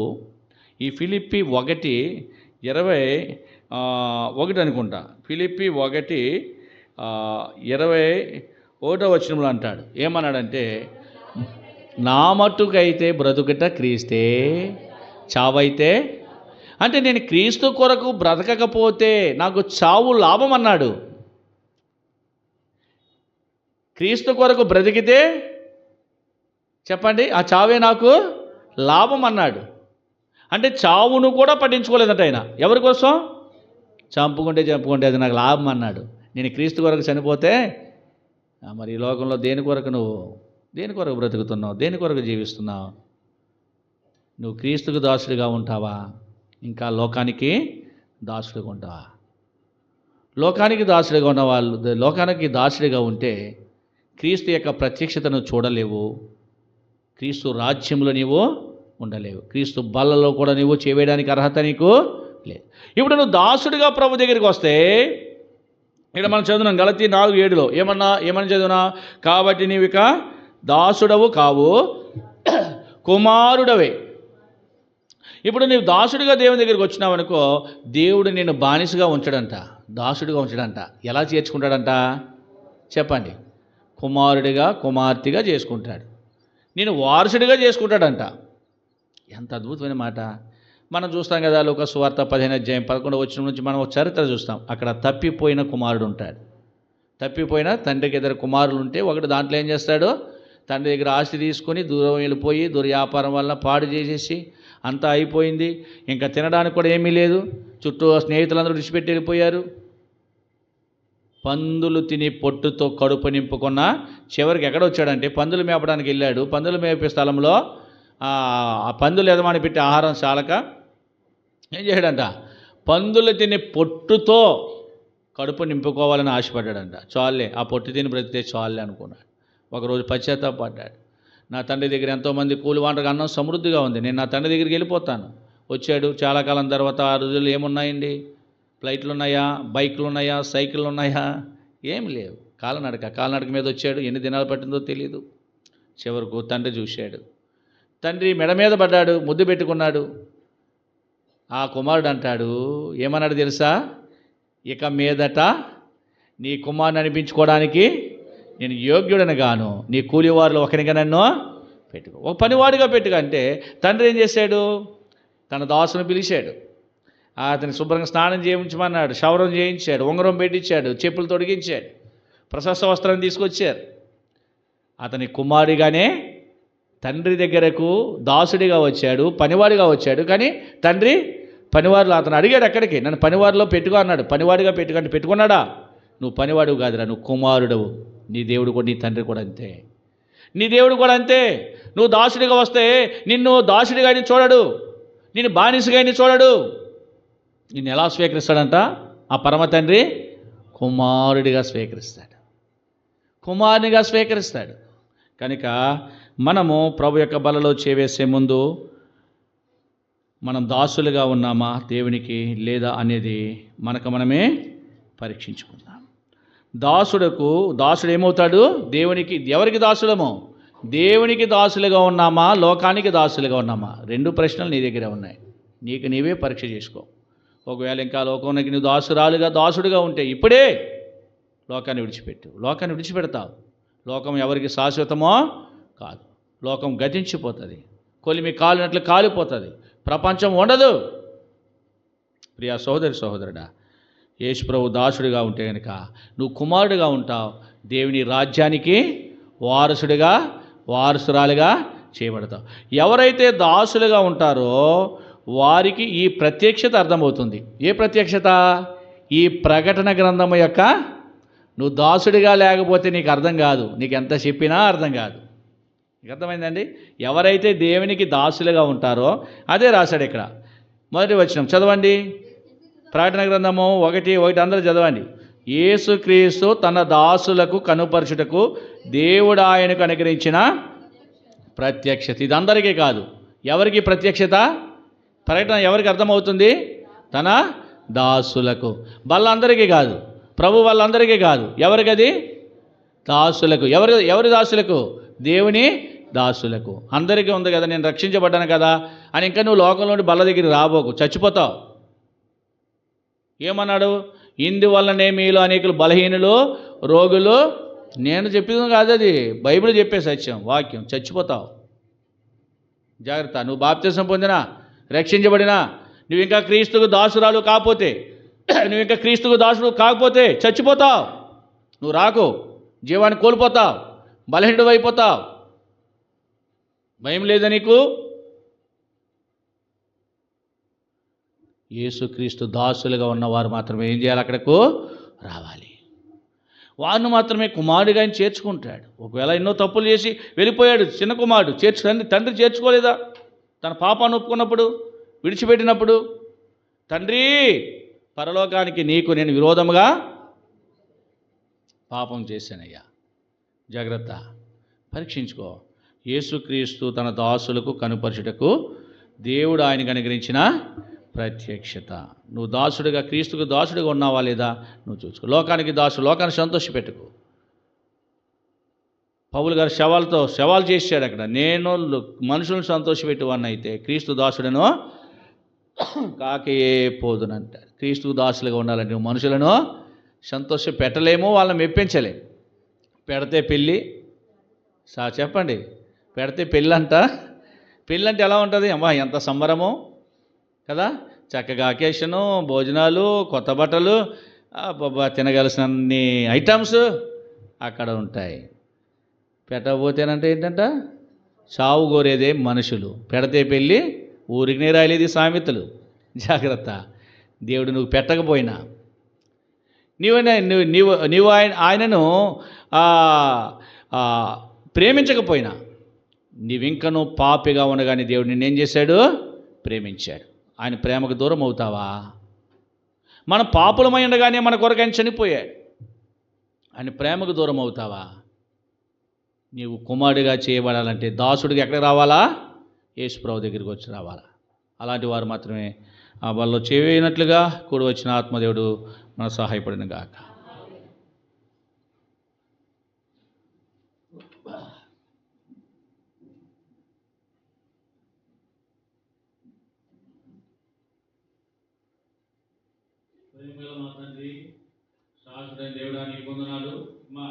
ఈ ఫిలిప్పీ 1:21 అనుకుంటా, ఫిలిప్పీ 1:21 వచనంలో అంటాడు. ఏమన్నాడంటే, నా మట్టుకైతే బ్రతుకుట క్రీస్తే, చావైతే. అంటే నేను క్రీస్తు కొరకు బ్రతకకపోతే నాకు చావు లాభం అన్నాడు. క్రీస్తు కొరకు బ్రతికితే చెప్పండి, ఆ చావే నాకు లాభం అన్నాడు. అంటే చావును కూడా పట్టించుకోలేదట ఆయన. ఎవరి కోసం? చంపుకుంటే అది నాకు లాభం అన్నాడు. నేను క్రీస్తు కొరకు చనిపోతే మరి ఈ లోకంలో దేని కొరకు బ్రతుకుతున్నావు? దేని కొరకు జీవిస్తున్నావు? నువ్వు క్రీస్తుకు దాసుడిగా ఉంటావా, ఇంకా లోకానికి దాసుడిగా ఉంటావా? లోకానికి దాసుడిగా ఉన్న వాళ్ళు, లోకానికి దాసుడిగా ఉంటే క్రీస్తు యొక్క ప్రత్యక్షతను చూడలేవు, క్రీస్తు రాజ్యంలో నీవు ఉండలేవు, క్రీస్తు బల్లలో కూడా నీవు చేయడానికి అర్హత నీకు లేదు. ఇప్పుడు నువ్వు దాసుడిగా ప్రభు దగ్గరికి వస్తే ఇక్కడ మనం చదువున్నాం గలతీ 4:7 ఏమని చదివినా, కాబట్టి నీవు ఇక దాసుడవు కావు కుమారుడవే. ఇప్పుడు నీవు దాసుడిగా దేవుని దగ్గరికి వచ్చినావు అనుకో, దేవుడు నిన్ను బానిసగా ఉంచడంట, దాసుడిగా ఉంచడంట. ఎలా చేర్చుకుంటాడంట చెప్పండి? కుమారుడిగా కుమార్తెగా చేసుకుంటాడు, నేను వారసుడిగా చేసుకుంటాడంట. ఎంత అద్భుతమైన మాట. మనం చూస్తాం కదా, లూకా సువార్త 15:11 నుంచి మనం ఒక చరిత్ర చూస్తాం. అక్కడ తప్పిపోయిన కుమారుడు ఉంటాడు. తప్పిపోయిన తండ్రికి ఇద్దరు కుమారులు ఉంటే, ఒకటి దాంట్లో ఏం చేస్తాడు, తండ్రి దగ్గర ఆస్తి తీసుకొని దూరం వెళ్ళిపోయి దుర్వ్యాపారం వల్ల పాడు చేసేసి అంతా అయిపోయింది. ఇంకా తినడానికి కూడా ఏమీ లేదు, చుట్టూ స్నేహితులందరూ విడిచిపెట్టి వెళ్ళిపోయారు. పందులు తిని పొట్టుతో కడుపు నింపుకున్న చివరికి ఎక్కడ వచ్చాడంటే, పందులు మేపడానికి వెళ్ళాడు. పందులు మేపే స్థలంలో ఆ పందులు యజమాని పెట్టి ఆహారం చాలక ఏం చేశాడంట, పందులు తిని పొట్టుతో కడుపు నింపుకోవాలని ఆశపడ్డాడంట. చాలే, ఆ పొట్టు తిని బ్రతికితే చాలే అనుకున్నాడు. ఒకరోజు పశ్చాత్తాపడ్డాడు. నా తండ్రి దగ్గర ఎంతోమంది కూలి వాంటకు అన్నం సమృద్ధిగా ఉంది, నేను నా తండ్రి దగ్గరికి వెళ్ళిపోతాను. వచ్చాడు. చాలా కాలం తర్వాత ఆ రోజుల్లో ఏమున్నాయండి, ఫ్లైట్లు ఉన్నాయా, బైకులు ఉన్నాయా, సైకిళ్ళు ఉన్నాయా, ఏం లేవు. కాలినడక మీద వచ్చాడు. ఎన్ని దినాలు పట్టిందో తెలియదు. చివరకు తండ్రి చూశాడు. తండ్రి మెడ మీద పడ్డాడు, ముద్దు పెట్టుకున్నాడు. ఆ కుమారుడు అంటాడు, ఏమన్నాడు తెలుసా, ఇక మీదట నీ కుమారుని అనిపించుకోవడానికి నేను యోగ్యుడని గాను, నీ కూలివారిలో ఒకరిగా నన్ను పెట్టుకో, ఒక పనివాడిగా పెట్టుకో. అంటే తండ్రి ఏం చేశాడు, తన దాసును పిలిచాడు. అతని శుభ్రంగా స్నానం చేయించమన్నాడు, క్షౌరం చేయించాడు, ఉంగరం పెట్టించాడు, చెప్పులు తొడిగించాడు, ప్రశస్త వస్త్రం తీసుకొచ్చారు. అతని కుమారుడిగానే తండ్రి దగ్గరకు దాసుడిగా వచ్చాడు, పనివాడిగా వచ్చాడు. కానీ తండ్రి పనివారిలో అతను అడిగాడు, ఎక్కడికి, నన్ను పనివారిలో పెట్టుకో అన్నాడు. పనివాడిగా పెట్టుకుంటే పెట్టుకున్నాడా? నువ్వు పనివాడివి కాదురా, నువ్వు కుమారుడవు. నీ దేవుడు కూడా, నీ తండ్రి కూడా అంతే, నీ దేవుడు కూడా అంతే. నువ్వు దాసుడిగా వస్తే నిన్ను దాసుడిగా చూడడు, నిన్ను బానిసగా చూడడు. నిన్ను ఎలా స్వీకరిస్తాడంట ఆ పరమ తండ్రి? కుమారుడిగా స్వీకరిస్తాడు, కుమారునిగా స్వీకరిస్తాడు. కనుక మనము ప్రభు యొక్క బలలో చేవేసే ముందు మనం దాసులుగా ఉన్నామా దేవునికి లేదా అనేది మనకు మనమే పరీక్షించుకుందాం. దాసుడు ఏమవుతాడు? దేవునికి. ఎవరికి దాసులమో? దేవునికి దాసులుగా ఉన్నామా, లోకానికి దాసులుగా ఉన్నామా? రెండు ప్రశ్నలు నీ దగ్గర ఉన్నాయి. నీకు నీవే పరీక్ష చేసుకో. ఒకవేళ ఇంకా లోకానికి నువ్వు దాసుడుగా ఉంటే ఇప్పుడే లోకాన్ని విడిచిపెట్టు. లోకాన్ని విడిచిపెడతావు. లోకం ఎవరికి శాశ్వతమో కాదు. లోకం గతించిపోతుంది, కొలిమి కాలినట్లు కాలిపోతుంది, ప్రపంచం ఉండదు. ప్రియా సహోదరుడా, యేసు ప్రభు దాసుడిగా ఉంటే కనుక నువ్వు కుమారుడిగా ఉంటావు. దేవుని రాజ్యానికి వారసురాలుగా చేయబడతావు. ఎవరైతే దాసులుగా ఉంటారో వారికి ఈ ప్రత్యక్షత అర్థమవుతుంది. ఏ ప్రత్యక్షత? ఈ ప్రకటన గ్రంథము యొక్క, నువ్వు దాసుడిగా లేకపోతే నీకు అర్థం కాదు, నీకు ఎంత చెప్పినా అర్థం కాదు. నీకు అర్థమైందండి? ఎవరైతే దేవునికి దాసులుగా ఉంటారో అదే రాశాడు ఇక్కడ. మొదటి వచనం చదవండి, ప్రకటన గ్రంథము 1:1 అందరూ చదవండి. యేసుక్రీస్తు తన దాసులకు కనుపరచుటకు దేవుడు ఆయనకు అనుగ్రహించిన ప్రత్యక్షత. ఇది అందరికీ కాదు. ఎవరికి ప్రత్యక్షత? ప్రకటన ఎవరికి అర్థమవుతుంది? తన దాసులకు. వాళ్ళందరికీ కాదు, ప్రభు వాళ్ళందరికీ కాదు. ఎవరికది? దాసులకు. ఎవరి దాసులకు? దేవుని దాసులకు. అందరికీ ఉంది కదా, నేను రక్షించబడ్డాను కదా అని ఇంకా నువ్వు లోకంలోని బల్ల దగ్గరికి రాబోకు, చచ్చిపోతావు. ఏమన్నాడు? ఇందువల్లనే మీలో అనేకులు బలహీనులు, రోగులు. నేను చెప్పింది కాదు, అది బైబిల్ చెప్పే సత్యం, వాక్యం. చచ్చిపోతావు. జాగ్రత్త. నువ్వు బాప్తిసం పొందినా, రక్షించబడినా, నువ్వు ఇంకా క్రీస్తుకు దాసురాలు కాకపోతే, నువ్వు ఇంకా క్రీస్తుకు దాసుడు కాకపోతే చచ్చిపోతావు. నువ్వు రాకు, జీవాన్ని కోల్పోతావు, బలహీనుడు అయిపోతావు. భయం లేదా నీకు? యేసుక్రీస్తు దాసులుగా ఉన్నవారు మాత్రమే ఏం చేయాలి? అక్కడకు రావాలి. వారిని మాత్రమే కుమారుడిగా ఆయన చేర్చుకుంటాడు. ఒకవేళ ఎన్నో తప్పులు చేసి వెళ్ళిపోయాడు చిన్న కుమారుడు, తండ్రి చేర్చుకోలేదా? తన పాపాన్ని ఒప్పుకున్నప్పుడు, విడిచిపెట్టినప్పుడు, తండ్రి పరలోకానికి నీకు నేను విరోధముగా పాపం చేశానయ్యా. జాగ్రత్త, పరీక్షించుకో. యేసుక్రీస్తు తన దాసులకు కనుపరచుటకు దేవుడు ఆయనకు అనుగ్రహించిన ప్రత్యక్షత. నువ్వు దాసుడిగా, క్రీస్తుకు దాసుడిగా ఉన్నావా లేదా నువ్వు చూసుకో. లోకానికి దాసుడు, లోకాన్ని సంతోషపెట్టుకో. పౌలు గారు శవాలు చేశాడు అక్కడ. నేను మనుషులను సంతోషపెట్టువాన్ని అయితే క్రీస్తు దాసుడను కాకయే పోదునంటాడు. క్రీస్తుకు దాసులుగా ఉండాలంటే నువ్వు మనుషులను సంతోష పెట్టలేము, వాళ్ళని మెప్పించలేము. పెడితే పెళ్ళి చెప్పండి, పెడితే పెళ్ళంట. పెళ్ళంటే ఎలా ఉంటుంది? అమ్మా ఎంత సంబరమో కదా, చక్కగా అకేషను, భోజనాలు, కొత్త బట్టలు, తినగలిసినన్ని ఐటమ్స్ అక్కడ ఉంటాయి. పెట్టకపోతేనంటే ఏంటంట, చావు కోరేదే మనుషులు. పెడితే పెళ్ళి ఊరికి రాయలేదు సామెతలు. జాగ్రత్త. దేవుడు నువ్వు పెట్టకపోయినా, నీవు ఆయనను ప్రేమించకపోయినా, నీవింకను పాపిగా ఉండగానే దేవుడు నిన్నేం చేశాడు? ప్రేమించాడు. ఆయన ప్రేమకు దూరం అవుతావా? మన పాపులమై ఉండగానే మన కొరకు ఆయన చనిపోయాడు. ఆయన ప్రేమకు దూరం అవుతావా? నీవు కుమారుడిగా చేయబడాలంటే దాసుడిగా ఎక్కడికి రావాలా? యేసుప్రభు దగ్గరికి వచ్చి రావాలా. అలాంటి వారు మాత్రమే వాళ్ళు చేయనట్లుగా కూడి వచ్చిన ఆత్మదేవుడు మన సహాయపడిన గాక. మా తండ్రి, శాశ్వత దేవుడా, నీకు వందనాలు. మా